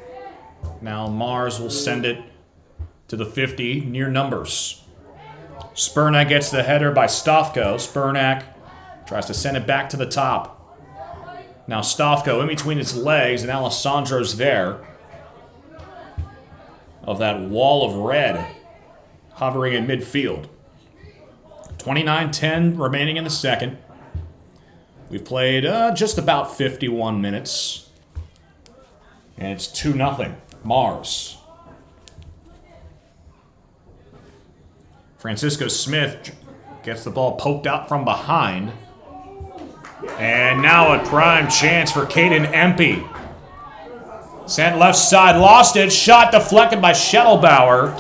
Now Mars will send it to the 50, near numbers. Spurnak gets the header by Stofko. Spurnak tries to send it back to the top. Now Stofko in between its legs, and Alessandro's there. Of that wall of red hovering in midfield. 29-10 remaining in the second. We've played just about 51 minutes. And it's 2-0. Mars. Francisco Smith gets the ball poked out from behind. And now a prime chance for Caden Empey. Sent left side, lost it. Shot deflected by Schettelbauer.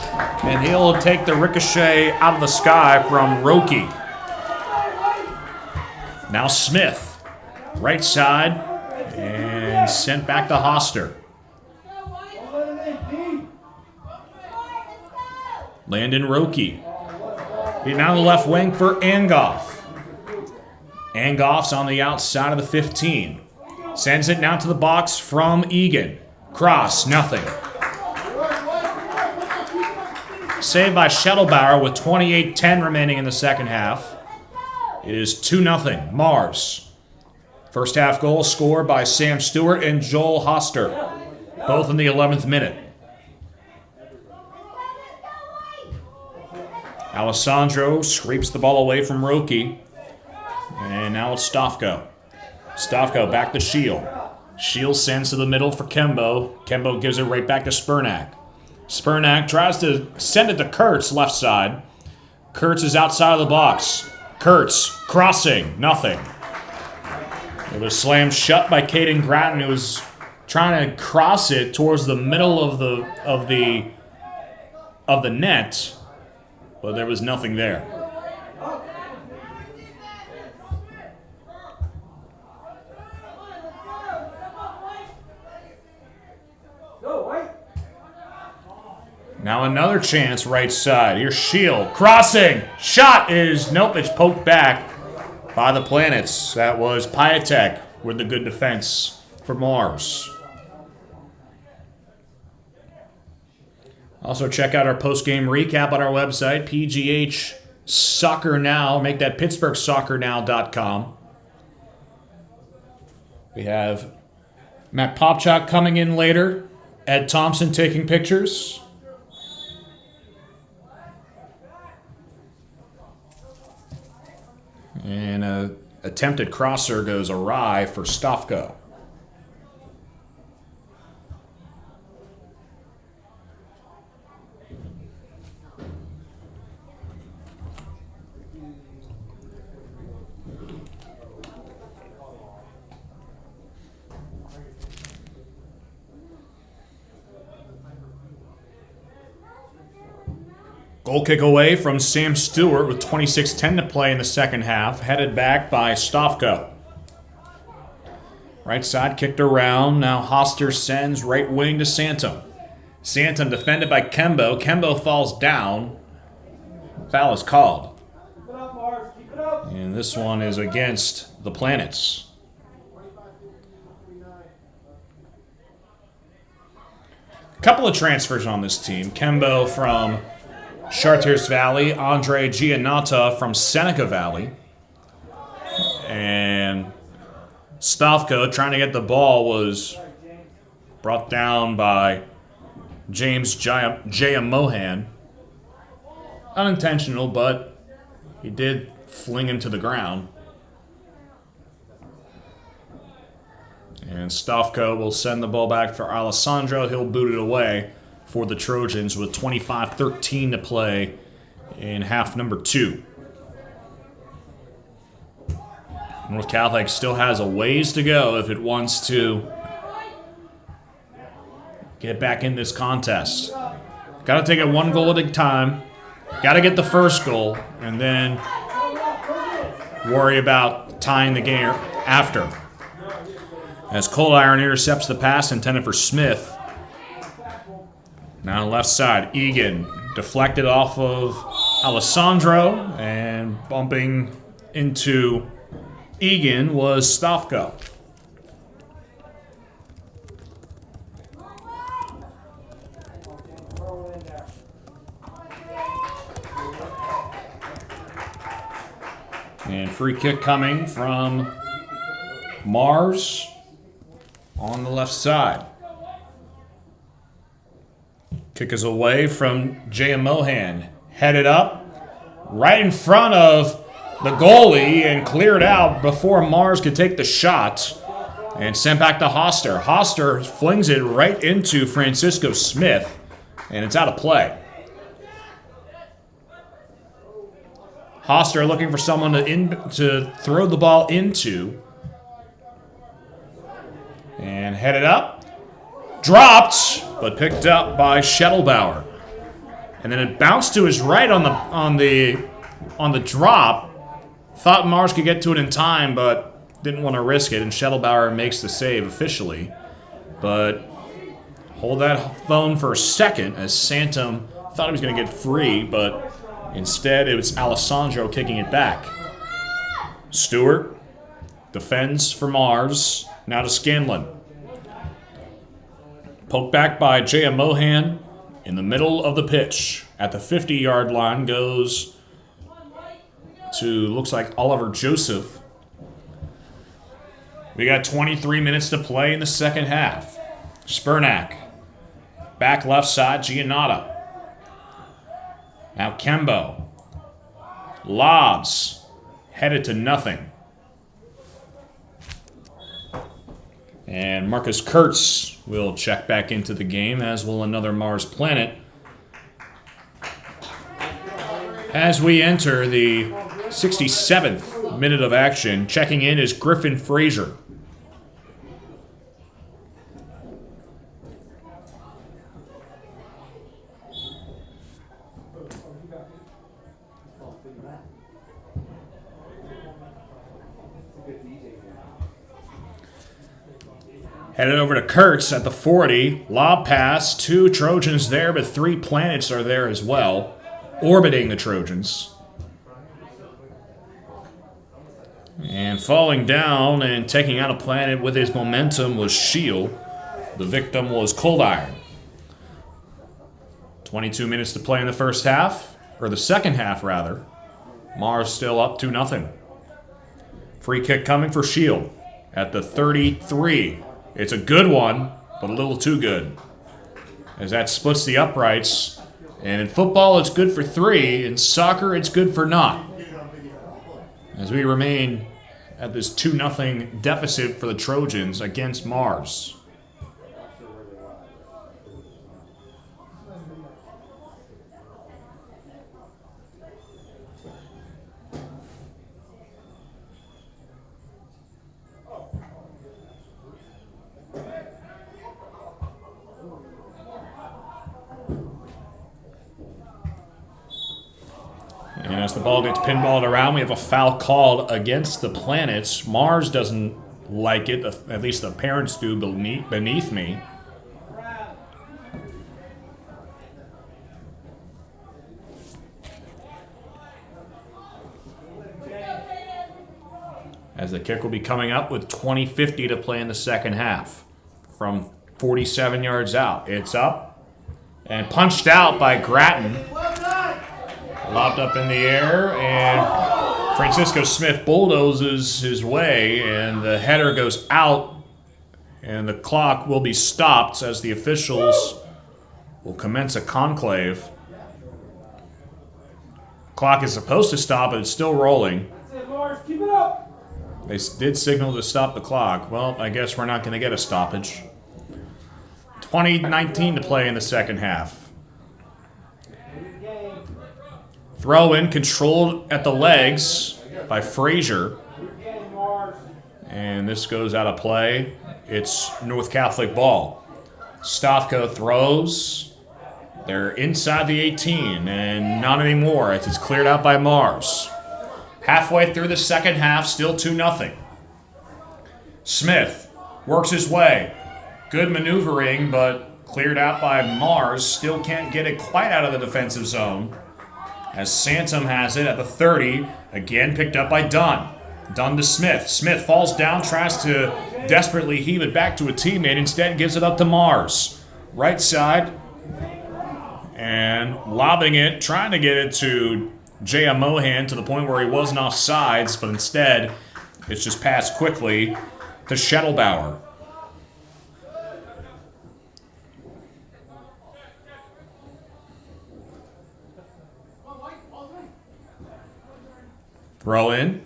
And he'll take the ricochet out of the sky from Roki. Now Smith, right side, and sent back to Hoster. Landon Roki. He's now the left wing for Angoff. Angoff's on the outside of the 15. Sends it now to the box from Egan. Cross, nothing. Saved by Schettelbauer with 28-10 remaining in the second half. It is 2-0, Mars. First half goal scored by Sam Stewart and Joel Hoster, both in the 11th minute. Alessandro scrapes the ball away from Roki. And now it's Stofko. Stofko back to Shield. Shield sends to the middle for Kembo. Kembo gives it right back to Spurnak. Spurnak tries to send it to Kurtz, left side. Kurtz is outside of the box. Kurtz crossing, nothing. It was slammed shut by Caden Grattan, who was trying to cross it towards the middle of the net, but there was nothing there. Now another chance right side. Here's Shield. Crossing. Shot is... Nope, it's poked back by the Planets. That was Piatek with the good defense for Mars. Also check out our post-game recap on our website, PGH Soccer Now. Make that PittsburghSoccerNow.com. We have Matt Popchak coming in later. Ed Thompson taking pictures. And an attempted crosser goes awry for Stofko. Goal kick away from Sam Stewart with 26-10 to play in the second half. Headed back by Stofko. Right side kicked around. Now Hoster sends right wing to Santum. Santon defended by Kembo. Kembo falls down. Foul is called. And this one is against the Planets. A couple of transfers on this team. Kembo from Chartiers Valley. Andre Giannata from Seneca Valley. And Stavko, trying to get the ball, was brought down by James Jayamohan. Unintentional, but he did fling him to the ground. And Stavko will send the ball back for Alessandro. He'll boot it away for the Trojans with 25-13 to play in half number 2. North Catholic still has a ways to go if it wants to get back in this contest. Got to take it one goal at a time. Got to get the first goal and then worry about tying the game after. As Cold Iron intercepts the pass intended for Smith. Now on the left side, Egan deflected off of Alessandro, and bumping into Egan was Stavko. And free kick coming from Mars on the left side. Kick is away from Jayamohan. Headed up right in front of the goalie and cleared out before Mars could take the shot and sent back to Hoster. Hoster flings it right into Francisco Smith, and it's out of play. Hoster looking for someone to throw the ball into. And headed up. Dropped, but picked up by Schettelbauer. And then it bounced to his right on the drop. Thought Mars could get to it in time, but didn't want to risk it. And Schettelbauer makes the save officially. But hold that phone for a second as Santom thought he was going to get free, but instead it was Alessandro kicking it back. Stewart defends for Mars. Now to Scanlon. Poked back by Jayamohan in the middle of the pitch. At the 50-yard line goes to, looks like, Oliver Joseph. We got 23 minutes to play in the second half. Spurnak. Back left side, Giannata. Now Kembo. Lobs. Headed to nothing. And Marcus Kurtz will check back into the game, as will another Mars Planet. As we enter the 67th minute of action, checking in is Griffin Fraser. Headed over to Kurtz at the 40. Lob pass. 2 Trojans there, but 3 Planets are there as well, orbiting the Trojans. And falling down and taking out a Planet with his momentum was Shield. The victim was Cold Iron. 22 minutes to play in the first half, or the second half, rather. Mars still up 2-0. Free kick coming for Shield at the 33. It's a good one, but a little too good, as that splits the uprights. And in football, it's good for 3. In soccer, it's good for naught. As we remain at this 2-0 deficit for the Trojans against Mars. And as the ball gets pinballed around, we have a foul called against the Planets. Mars doesn't like it, at least the parents do beneath me. as the kick will be coming up with 20:50 to play in the second half. From 47 yards out. It's up and punched out by Grattan. Lobbed up in the air, and Francisco Smith bulldozes his way, and the header goes out, and the clock will be stopped as the officials will commence a conclave. Clock is supposed to stop, but it's still rolling. Keep it up. They did signal to stop the clock. Well, I guess we're not going to get a stoppage. 20:19 to play in the second half. Throw in controlled at the legs by Frazier. And this goes out of play. It's North Catholic ball. Stavko throws. They're inside the 18, and not anymore as it's cleared out by Mars. Halfway through the second half, still 2-0. Smith works his way. Good maneuvering, but cleared out by Mars. Still can't get it quite out of the defensive zone. As Sansom has it at the 30. Again picked up by Dunn. Dunn to Smith. Smith falls down, tries to desperately heave it back to a teammate. Instead gives it up to Mars. Right side. And lobbing it, trying to get it to J.M. Mohan to the point where he wasn't off sides, but instead it's just passed quickly to Schettelbauer. Throw in.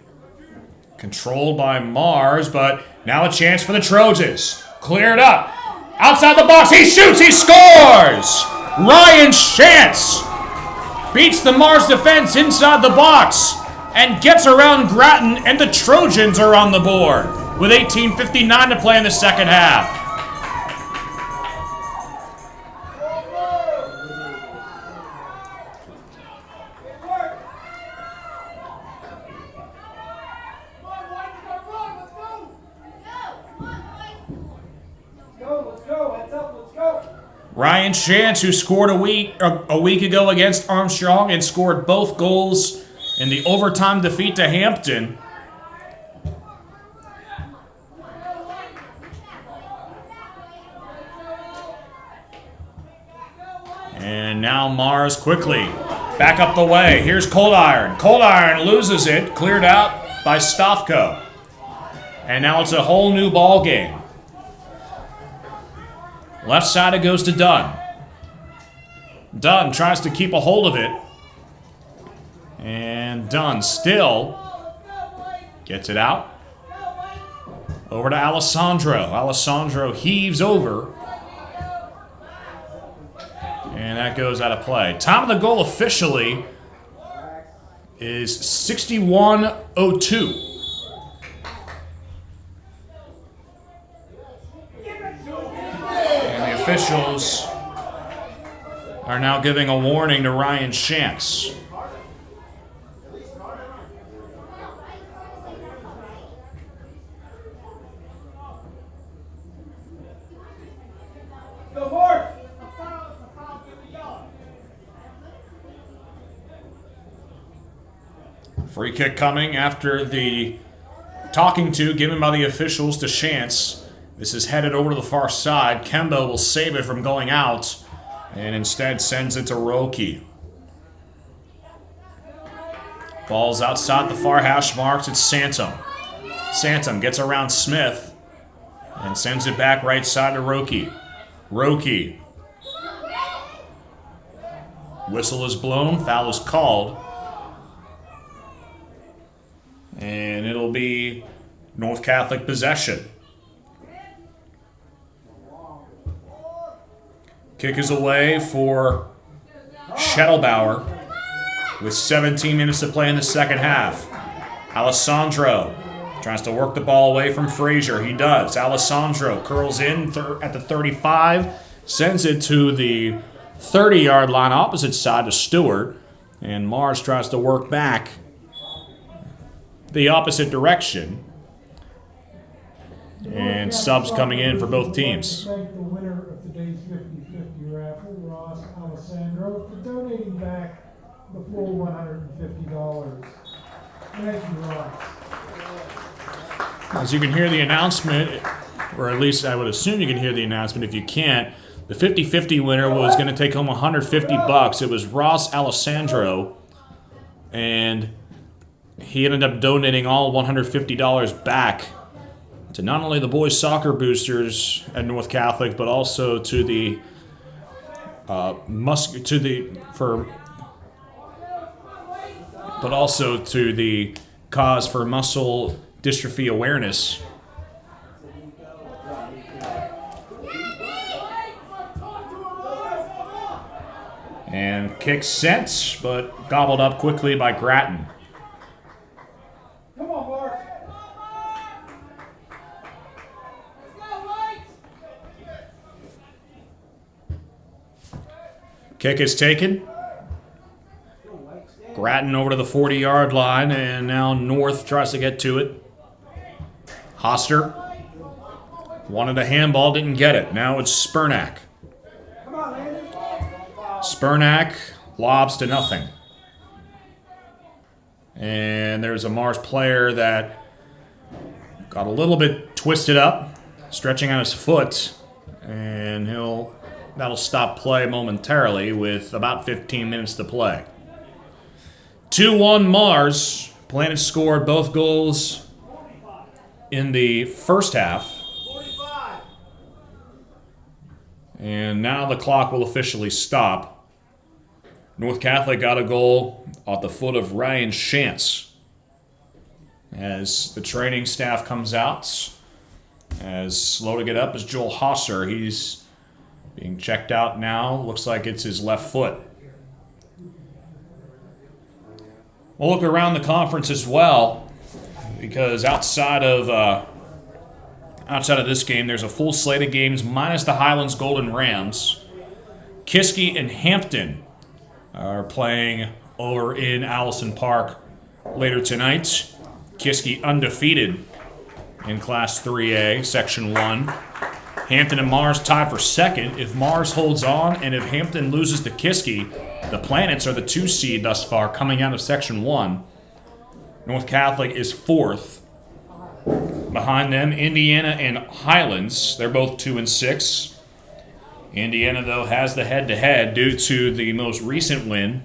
Controlled by Mars, but now a chance for the Trojans. Cleared up. Outside the box, he shoots, he scores! Ryan Shantz beats the Mars defense inside the box and gets around Grattan, and the Trojans are on the board with 18:59 to play in the second half. Ryan Shantz, who scored a week ago against Armstrong and scored both goals in the overtime defeat to Hampton. And now Mars quickly back up the way. Here's Cold Iron. Cold Iron loses it, cleared out by Stavko. And now it's a whole new ball game. Left side it goes to Dunn. Dunn tries to keep a hold of it. And Dunn still gets it out. Over to Alessandro. Alessandro heaves over. And that goes out of play. Time of the goal officially is 61:02. Officials are now giving a warning to Ryan Shantz. Free kick coming after the talking to given by the officials to Shantz. This is headed over to the far side. Kemba will save it from going out and instead sends it to Roki. Ball's outside the far hash marks. It's Santom. Santom gets around Smith and sends it back right side to Roki. Roki. Whistle is blown. Foul is called. And it'll be North Catholic possession. Kick is away for Schettelbauer with 17 minutes to play in the second half. Alessandro tries to work the ball away from Frazier. He does. Alessandro curls in at the 35, sends it to the 30-yard line opposite side to Stewart, and Mars tries to work back the opposite direction. And subs coming in for both teams. Thank the winner of today's 50-50 raffle, Ross Alessandro, for donating back the full $150. Thank you, Ross. As you can hear the announcement, or at least I would assume you can hear the announcement. If you can't, the 50-50 winner was going to take home $150. It was Ross Alessandro, and he ended up donating all $150 back to not only the boys soccer boosters at North Catholic, but also to the cause for muscle dystrophy awareness. And kick sent, but gobbled up quickly by Grattan. Come on, Mark. Kick is taken. Grattan over to the 40-yard line, and now North tries to get to it. Hoster wanted a handball, didn't get it. Now it's Spurnack. Spurnack lobs to nothing. And there's a Mars player that got a little bit twisted up, stretching out his foot, and that'll stop play momentarily with about 15 minutes to play. 2-1 Mars. Planet scored both goals in the first half. And now the clock will officially stop. North Catholic got a goal at the foot of Ryan Shantz. As the training staff comes out, as slow to get up as Joel Hosser. He's being checked out now. Looks like it's his left foot. We'll look around the conference as well, because outside of this game, there's a full slate of games minus the Highlands Golden Rams. Kiski and Hampton are playing over in Allison Park later tonight. Kiski undefeated in Class 3A, Section 1. Hampton and Mars tied for second. If Mars holds on and if Hampton loses to Kiski, the Planets are the 2 seed thus far coming out of Section 1. North Catholic is 4th. Behind them, Indiana and Highlands. They're both 2 and 6. Indiana, though, has the head-to-head due to the most recent win.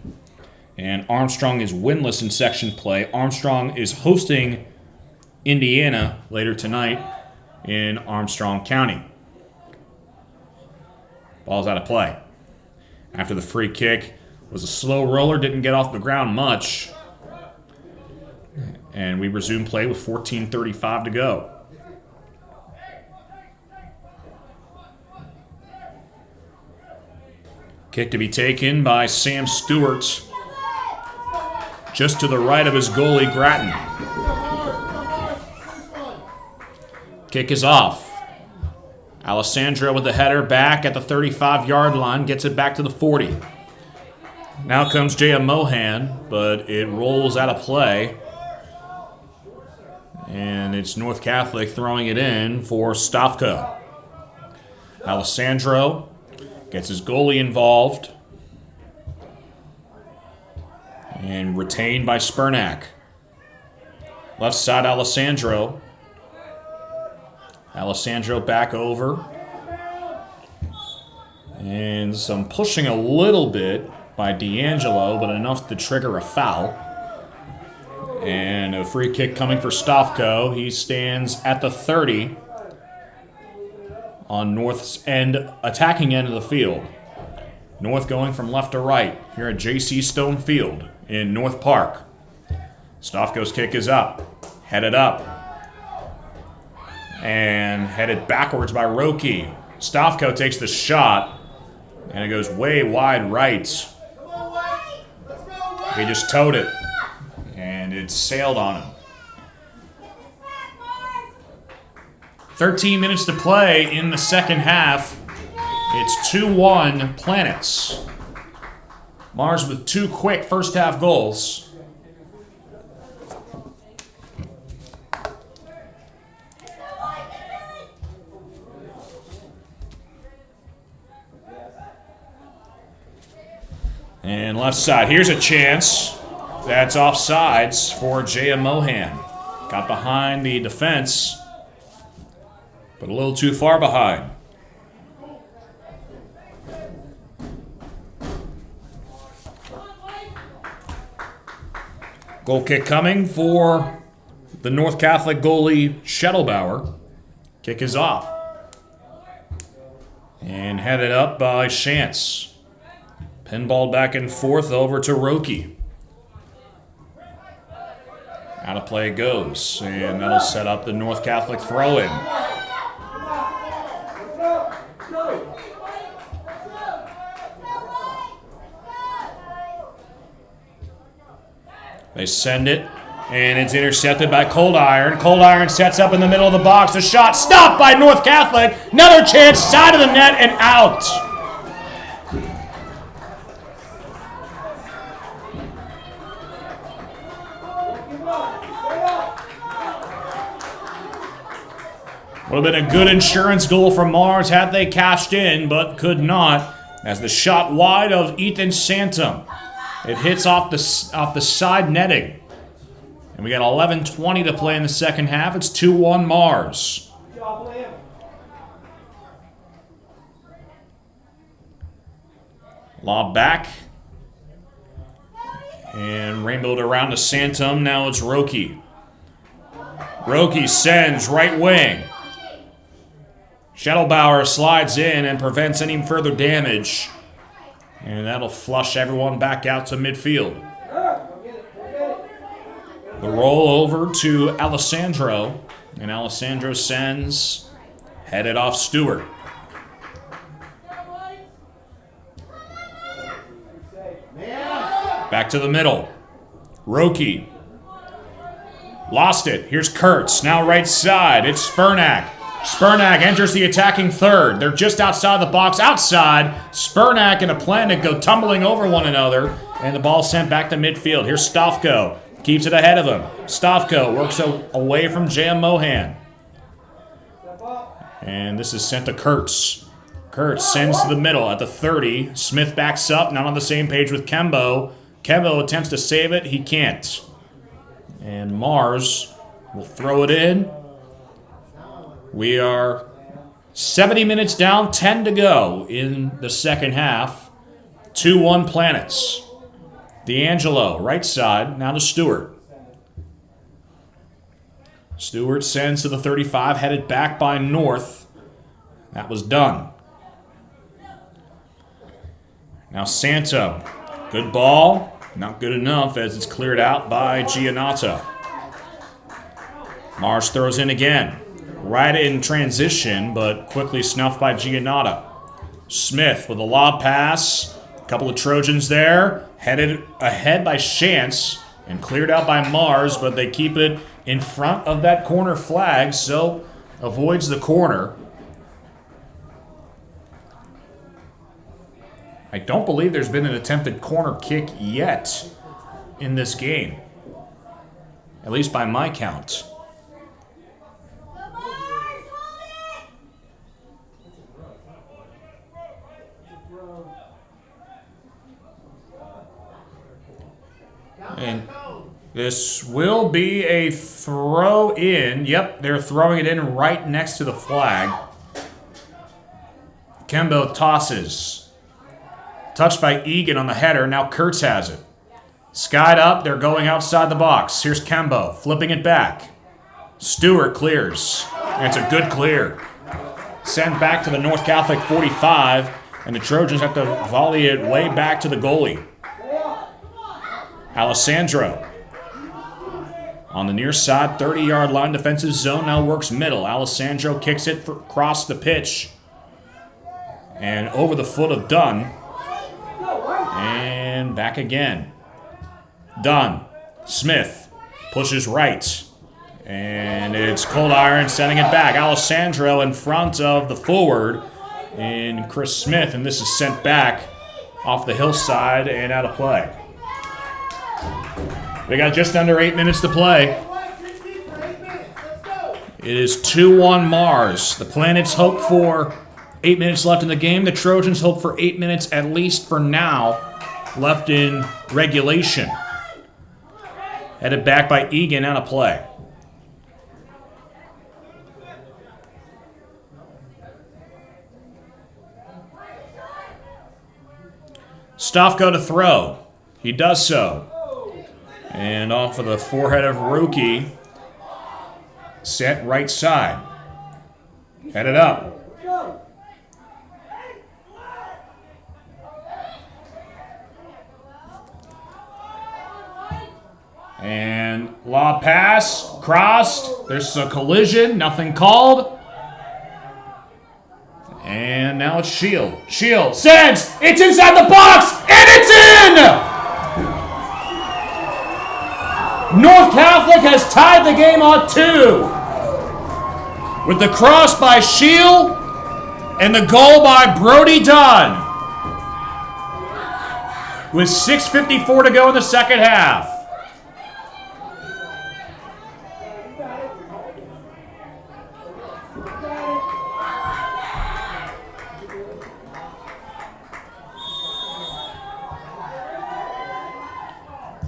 And Armstrong is winless in section play. Armstrong is hosting Indiana later tonight in Armstrong County. Ball's out of play. After the free kick, was a slow roller, didn't get off the ground much. And we resume play with 14:35 to go. Kick to be taken by Sam Stewart, just to the right of his goalie, Grattan. Kick is off. Alessandro with the header back at the 35-yard line, gets it back to the 40. Now comes Jaya Mohan, but it rolls out of play. And it's North Catholic throwing it in for Stavko. Alessandro gets his goalie involved. And retained by Spurnack. Left side, Alessandro. Alessandro back over. And some pushing a little bit by D'Angelo, but enough to trigger a foul. And a free kick coming for Stavko. He stands at the 30 on North's attacking end of the field. North going from left to right here at J.C. Stone Field in North Park. Stavko's kick is up. Headed up. And headed backwards by Roki. Stavko takes the shot. And it goes way wide right. He just towed it. And it sailed on him. 13 minutes to play in the second half. It's 2-1 Planets. Mars with 2 quick first half goals. And left side, here's a chance. That's offsides for Jaya Mohan. Got behind the defense, but a little too far behind. Goal kick coming for the North Catholic goalie, Schettelbauer. Kick is off. And headed up by Shantz. Pinball back and forth over to Roki. Out of play it goes, and that'll set up the North Catholic throw-in. They send it, and it's intercepted by Cold Iron. Cold Iron sets up in the middle of the box. The shot stopped by North Catholic. Another chance, side of the net, and out. Would have been a good insurance goal for Mars had they cashed in, but could not, as the shot wide of Ethan Santum. It hits off the side netting. And we got 11:20 to play in the second half. It's 2-1 Mars. Lob back. And rainbowed around to Santum. Now it's Roki. Roki sends right wing. Schettelbauer slides in and prevents any further damage. And that'll flush everyone back out to midfield. The roll over to Alessandro. And Alessandro sends, headed off Stewart. Back to the middle. Roki. Lost it. Here's Kurtz. Now right side. It's Spurnak. Spurnak enters the attacking third. They're just outside the box. Outside, Spurnak and Aplanik go tumbling over one another, and the ball sent back to midfield. Here's Stavko. Keeps it ahead of him. Stavko works away from J.M. Mohan. And this is sent to Kurtz. Kurtz sends to the middle at the 30. Smith backs up, not on the same page with Kembo. Kembo attempts to save it. He can't. And Mars will throw it in. We are 70 minutes down, 10 to go in the second half. 2-1 Planets. D'Angelo, right side, now to Stewart. Stewart sends to the 35, headed back by North. That was done. Now Santo. Good ball. Not good enough as it's cleared out by Giannato. Mars throws in again. Right in transition, but quickly snuffed by Giannato. Smith with a lob pass. A couple of Trojans there. Headed ahead by Shantz and cleared out by Mars, but they keep it in front of that corner flag, so avoids the corner. I don't believe there's been an attempted corner kick yet in this game, at least by my count. And this will be a throw in. Yep, they're throwing it in right next to the flag. Kembo tosses. Touched by Egan on the header. Now Kurtz has it. Skied up. They're going outside the box. Here's Kembo flipping it back. Stewart clears. And it's a good clear. Sent back to the North Catholic 45. And the Trojans have to volley it way back to the goalie. Alessandro. On the near side, 30-yard line defensive zone, now works middle. Alessandro kicks it across the pitch. And over the foot of Dunn. And back again. Dunn. Smith pushes right. And it's Cold Iron sending it back. Alessandro in front of the forward in Chris Smith. And this is sent back off the hillside and out of play. We got just under 8 minutes to play. It is 2-1 Mars. The Planets hope for 8 minutes left in the game. The Trojans hope for 8 minutes, at least for now, left in regulation. Headed back by Egan out of play. Stofko to throw. He does so. And off of the forehead of Roki. Set right side. Headed up. And lob pass, crossed. There's a collision, nothing called. And now it's Shield. Shield sends, it's inside the box, and it's in! North Catholic has tied the game on 2. With the cross by Shield and the goal by Brody Dunn. With 6:54 to go in the second half.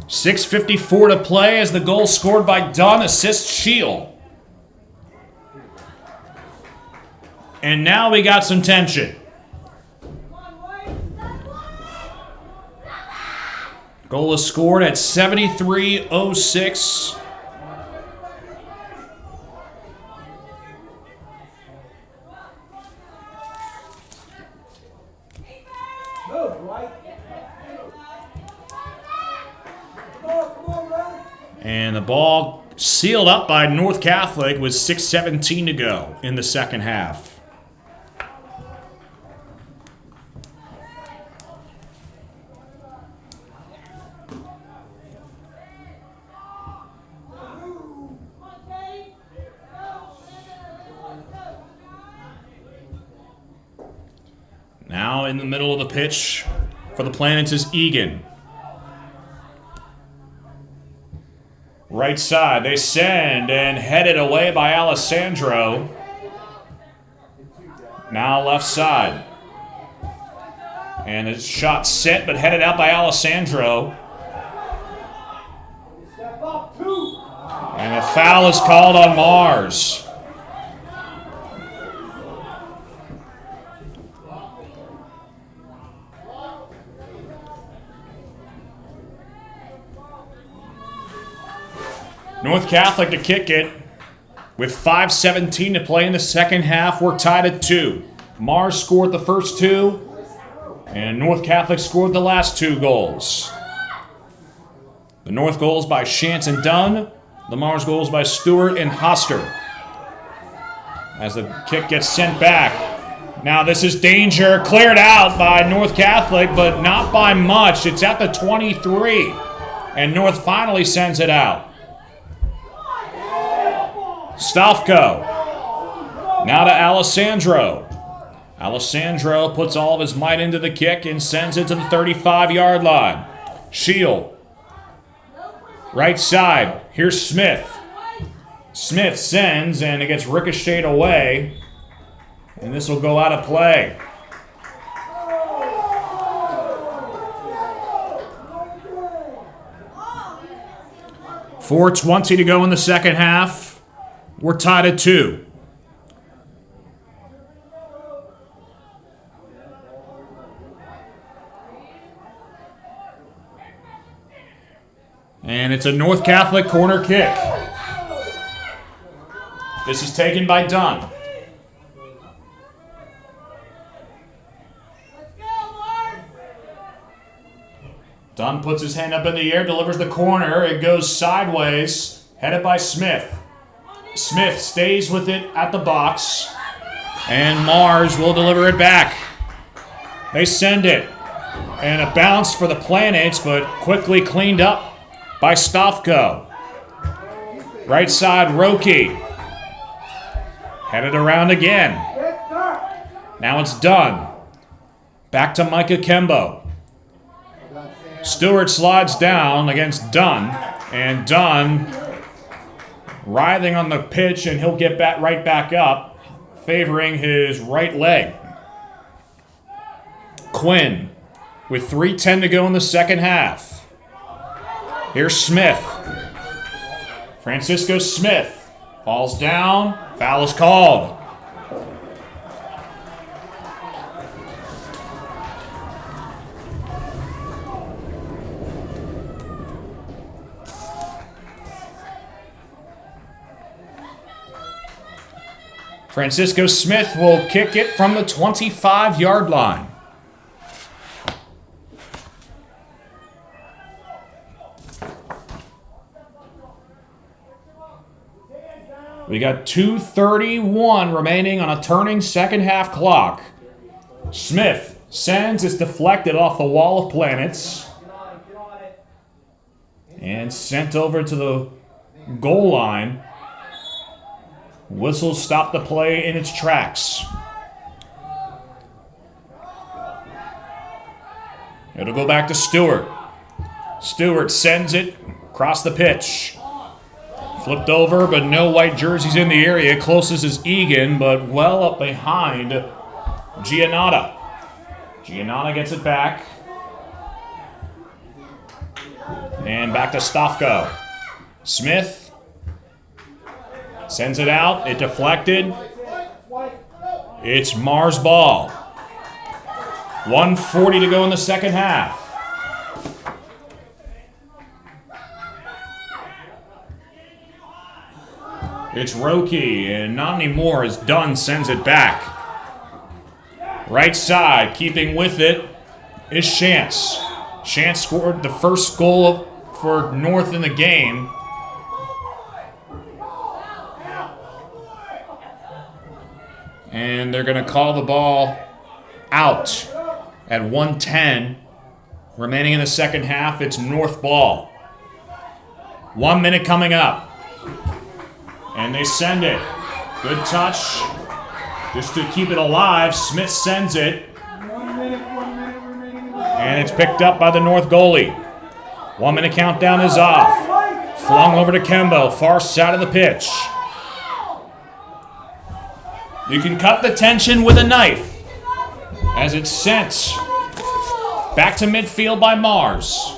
.654 to play as the goal scored by Dunn assists Shield. And now we got some tension. Goal is scored at 73:06. And the ball sealed up by North Catholic with 6:17 to go in the second half. Now in the middle of the pitch for the Planets is Egan. Right side, they send and headed away by Alessandro. Now left side. And a shot sent but headed out by Alessandro. And a foul is called on Mars. North Catholic to kick it with 5:17 to play in the second half. We're tied at 2. Mars scored the first 2, and North Catholic scored the last 2 goals. The North goals by Shantz and Dunn. The Mars goals by Stewart and Hoster. As the kick gets sent back. Now this is danger. Cleared out by North Catholic, but not by much. It's at the 23. And North finally sends it out. Stofko. Now to Alessandro. Alessandro puts all of his might into the kick and sends it to the 35-yard line. Shield. Right side. Here's Smith. Smith sends and it gets ricocheted away. And this will go out of play. .420 to go in the second half. We're tied at 2. And it's a North Catholic corner kick. This is taken by Dunn. Dunn puts his hand up in the air, delivers the corner. It goes sideways, headed by Smith. Smith stays with it at the box, and Mars will deliver it back. They send it, and a bounce for the Planets, but quickly cleaned up by Stofko. Right side, Roki. Headed around again. Now it's Dunn. Back to Micah Kembo. Stewart slides down against Dunn, and Dunn writhing on the pitch, and he'll get back right back up, favoring his right leg. Quinn with 3:10 to go in the second half. Here's Smith. Francisco Smith falls down. Foul is called. Francisco Smith will kick it from the 25-yard line. We got 2:31 remaining on a turning second half clock. Smith sends, it's deflected off the wall of planets. And sent over to the goal line. Whistle stopped the play in its tracks. It'll go back to Stewart. Stewart sends it across the pitch. Flipped over, but no white jerseys in the area. Closest is Egan, but well up behind Giannotta. Giannotta gets it back. And back to Stofko. Smith sends it out. It deflected. It's Mars ball. 1:40 to go in the second half. It's Roki, and not anymore as Dunn sends it back. Right side, keeping with it, is Chance. Chance scored the first goal for North in the game. And they're going to call the ball out at 1:10. Remaining in the second half, it's North ball. 1 minute coming up. And they send it. Good touch. Just to keep it alive, Smith sends it. 1 minute remaining in the And it's picked up by the North goalie. 1 minute countdown is off. Flung over to Kembo, far side of the pitch. You can cut the tension with a knife as it's sent back to midfield by Mars.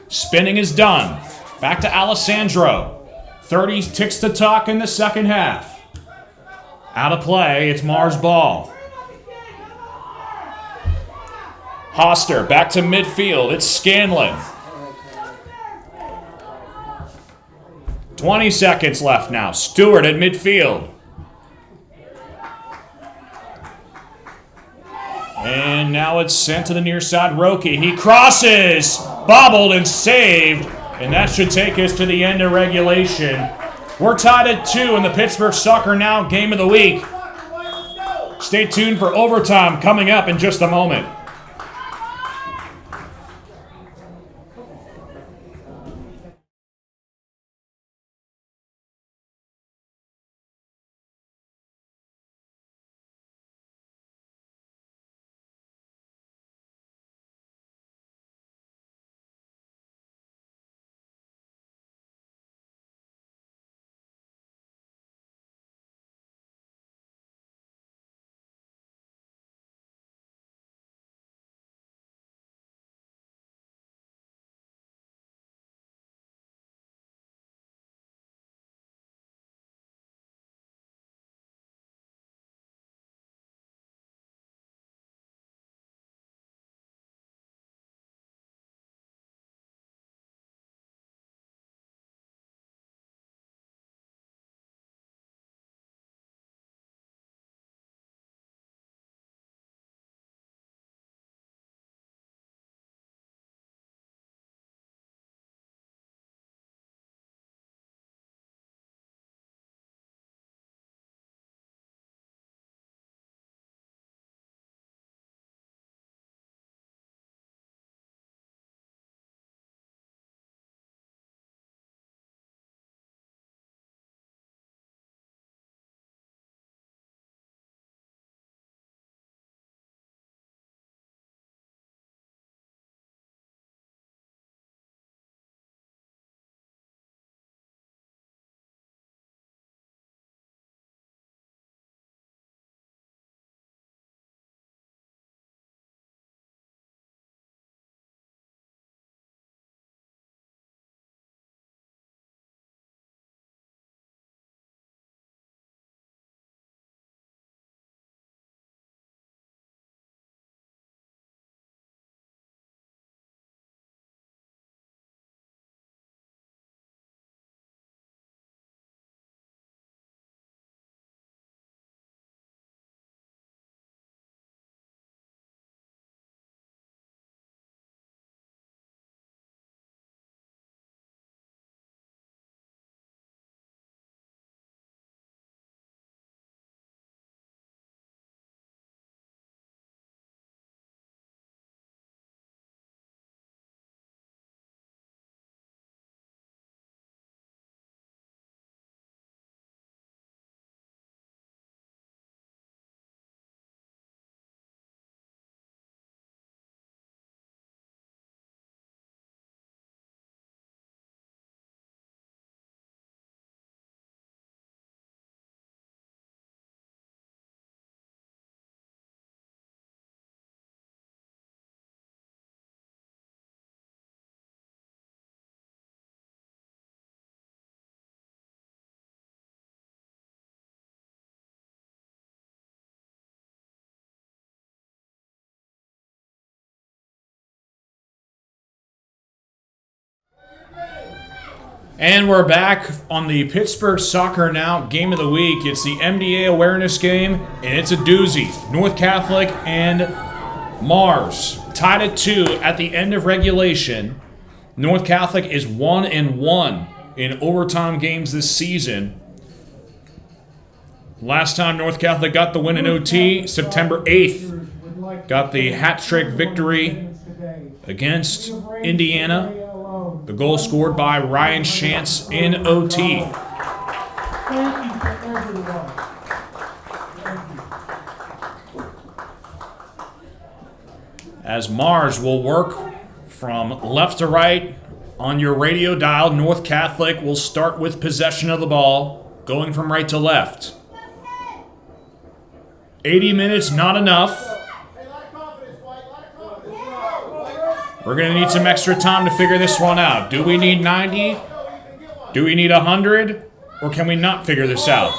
Spinning is done. Back to Alessandro. 30 ticks to talk in the second half. Out of play, it's Mars ball. Hoster back to midfield. It's Scanlon. 20 seconds left now. Stewart at midfield. And now it's sent to the near side. Roki. He crosses. Bobbled and saved. And that should take us to the end of regulation. We're tied at 2 in the Pittsburgh Soccer Now Game of the Week. Stay tuned for overtime coming up in just a moment. And we're back on the Pittsburgh Soccer Now Game of the Week. It's the MDA awareness game, and it's a doozy. North Catholic and Mars tied at 2 at the end of regulation. North Catholic is 1-1 in overtime games this season. Last time North Catholic got the win in OT, September 8th. Got the hat-trick victory against Indiana. The goal scored by Ryan Shantz in OT. Thank you to everyone. Thank you. As Mars will work from left to right on your radio dial, North Catholic will start with possession of the ball, going from right to left. 80 minutes, not enough. We're going to need some extra time to figure this one out. Do we need 90? Do we need 100? Or can we not figure this out?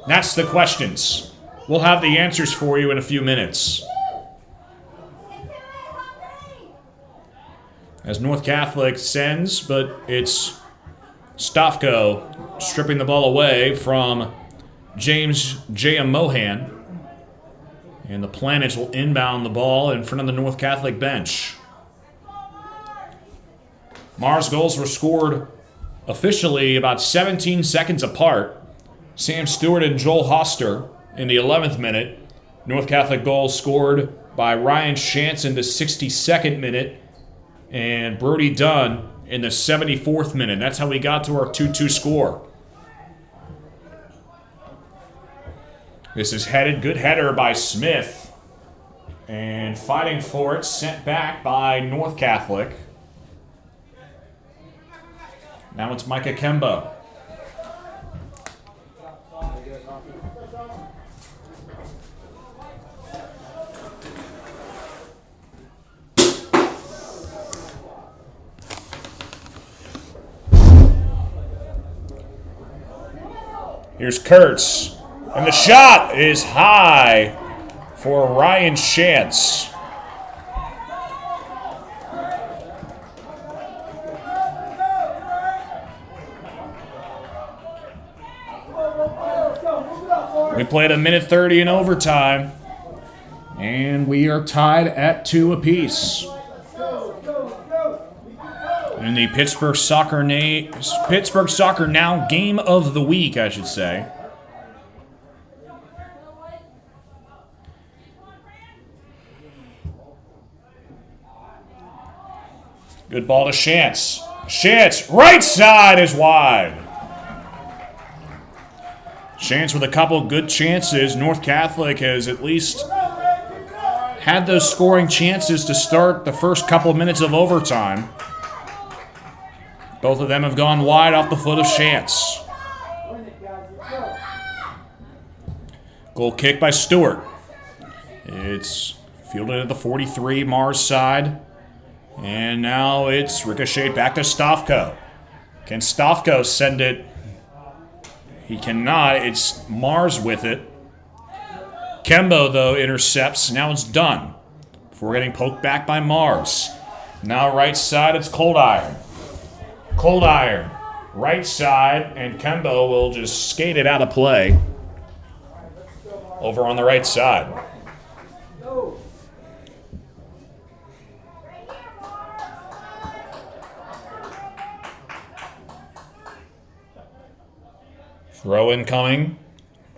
That's the questions. We'll have the answers for you in a few minutes. As North Catholic sends, but it's Stofko stripping the ball away from James J.M. Mohan. And the Planets will inbound the ball in front of the North Catholic bench. Mars goals were scored officially about 17 seconds apart. Sam Stewart and Joel Hoster in the 11th minute. North Catholic goal scored by Ryan Shantz in the 62nd minute. And Brody Dunn in the 74th minute. That's how we got to our 2-2 score. This is headed, good header by Smith. And fighting for it, sent back by North Catholic. Now it's Micah Kemba. Here's Kurtz. And the shot is high for Ryan Shantz. We played a minute 30 in overtime, and we are tied at 2 apiece. In the Pittsburgh Soccer Now Game of the Week, I should say. Good ball to Shantz. Shantz, right side is wide. Shantz with a couple good chances. North Catholic has at least had those scoring chances to start the first couple minutes of overtime. Both of them have gone wide off the foot of Shantz. Goal kick by Stewart. It's fielded at the 43 Mars side. And now it's ricocheted back to Stofko. Can Stofko send it? He cannot. It's Mars with it. Kembo, though, intercepts. Now it's done. Before getting poked back by Mars. Now right side, it's Cold Iron. Cold Iron. Right side, and Kembo will just skate it out of play. Over on the right side. Throw in coming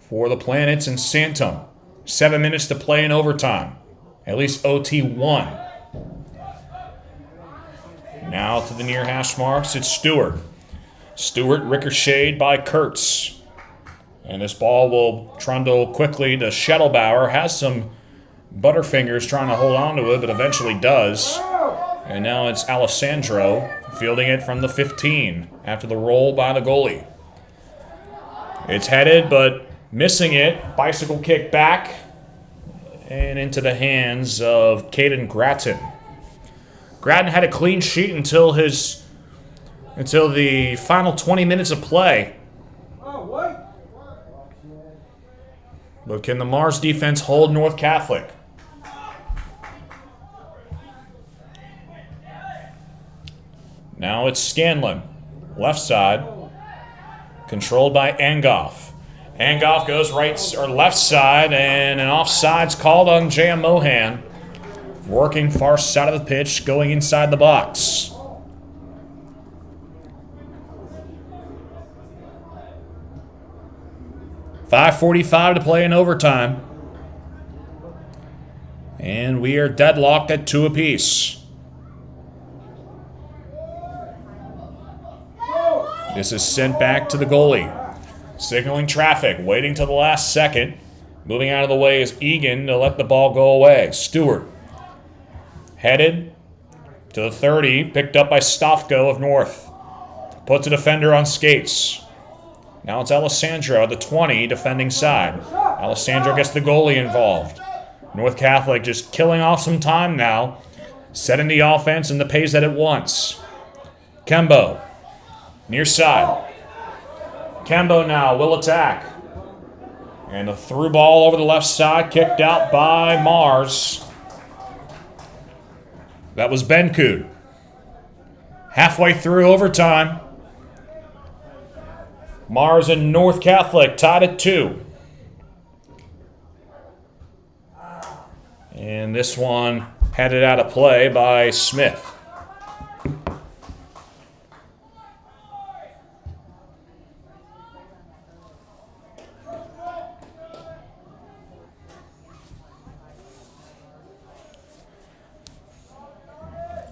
for the Planets and Santum. 7 minutes to play in overtime. At least OT 1. Now to the near hash marks, it's Stewart. Stewart ricocheted by Kurtz. And this ball will trundle quickly to Schettelbauer. Has some butterfingers trying to hold on to it, but eventually does. And now it's Alessandro fielding it from the 15 after the roll by the goalie. It's headed, but missing it. Bicycle kick back and into the hands of Caden Gratton. Gratton had a clean sheet until the final 20 minutes of play. But can the Mars defense hold North Catholic? Now it's Scanlon. left side, controlled by Angoff. Angoff goes right or left side, and an offside's called on J.M. Mohan. Working far side of the pitch, going inside the box. .5:45 to play in overtime. And we are deadlocked at 2 apiece. This is sent back to the goalie. Signaling traffic, waiting till the last second. Moving out of the way is Egan to let the ball go away. Stewart. Headed to the 30, picked up by Stofko of North. Puts a defender on skates. Now it's Alessandro at the 20, defending side. Alessandro gets the goalie involved. North Catholic just killing off some time now, setting the offense and the pace that it wants. Kembo, near side. Kembo now will attack. And a through ball over the left side, kicked out by Mars. That was Benkud. Halfway through overtime. Mars and North Catholic tied at 2. And this one headed out of play by Smith.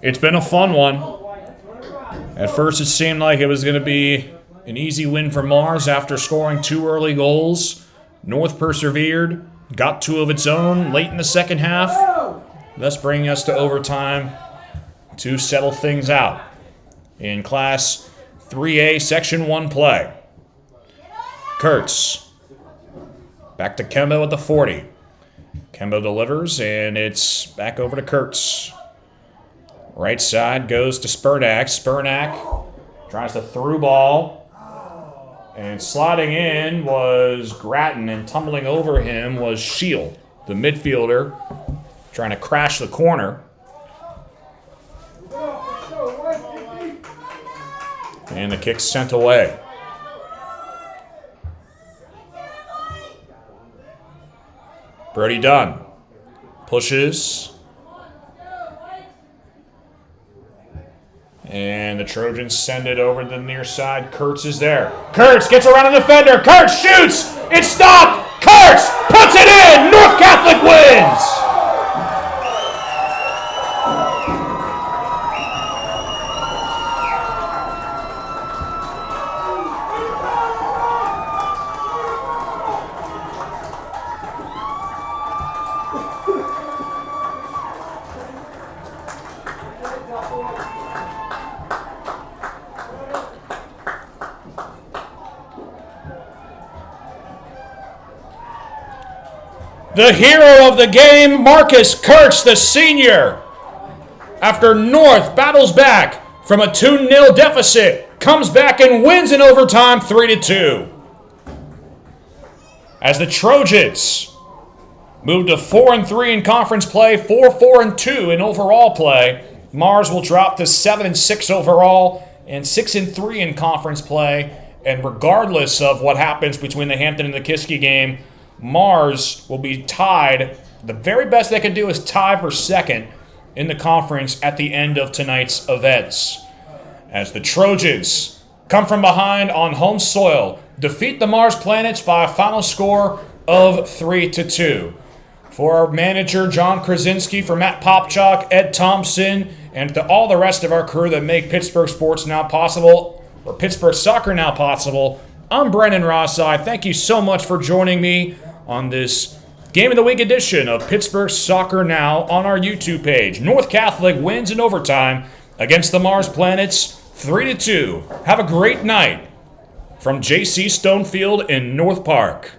It's been a fun one. At first it seemed like it was going to be an easy win for Mars after scoring 2 early goals. North persevered, got 2 of its own late in the second half, thus bringing us to overtime to settle things out in Class 3A Section 1 play. Kurtz, back to Kembo at the 40. Kembo delivers, and it's back over to Kurtz. Right side goes to Spurnak. Spurnak tries the through ball. And sliding in was Grattan, and tumbling over him was Shield, the midfielder, trying to crash the corner. And the kick's sent away. Brody Dunn pushes. And the Trojans send it over to the near side. Kurtz is there. Kurtz gets around the defender. Kurtz shoots. It's stopped. Kurtz puts it in. North Catholic wins. The hero of the game, Marcus Kurtz, the senior. After North battles back from a 2-0 deficit, comes back and wins in overtime 3-2. As the Trojans move to 4-3 in conference play, 4-4-2 in overall play, Mars will drop to 7-6 overall and 6-3 in conference play. And regardless of what happens between the Hampton and the Kiski game, Mars will be tied. The very best they can do is tie for second in the conference at the end of tonight's events. As the Trojans come from behind on home soil, defeat the Mars Planets by a final score of 3-2. For our manager, John Krasinski, for Matt Popchak, Ed Thompson, and to all the rest of our crew that make Pittsburgh sports now possible, or Pittsburgh soccer now possible, I'm Brennan Rossi. Thank you so much for joining me on this Game of the Week edition of Pittsburgh Soccer Now on our YouTube page. North Catholic wins in overtime against the Mars Planets 3-2. Have a great night from JC Stonefield in North Park.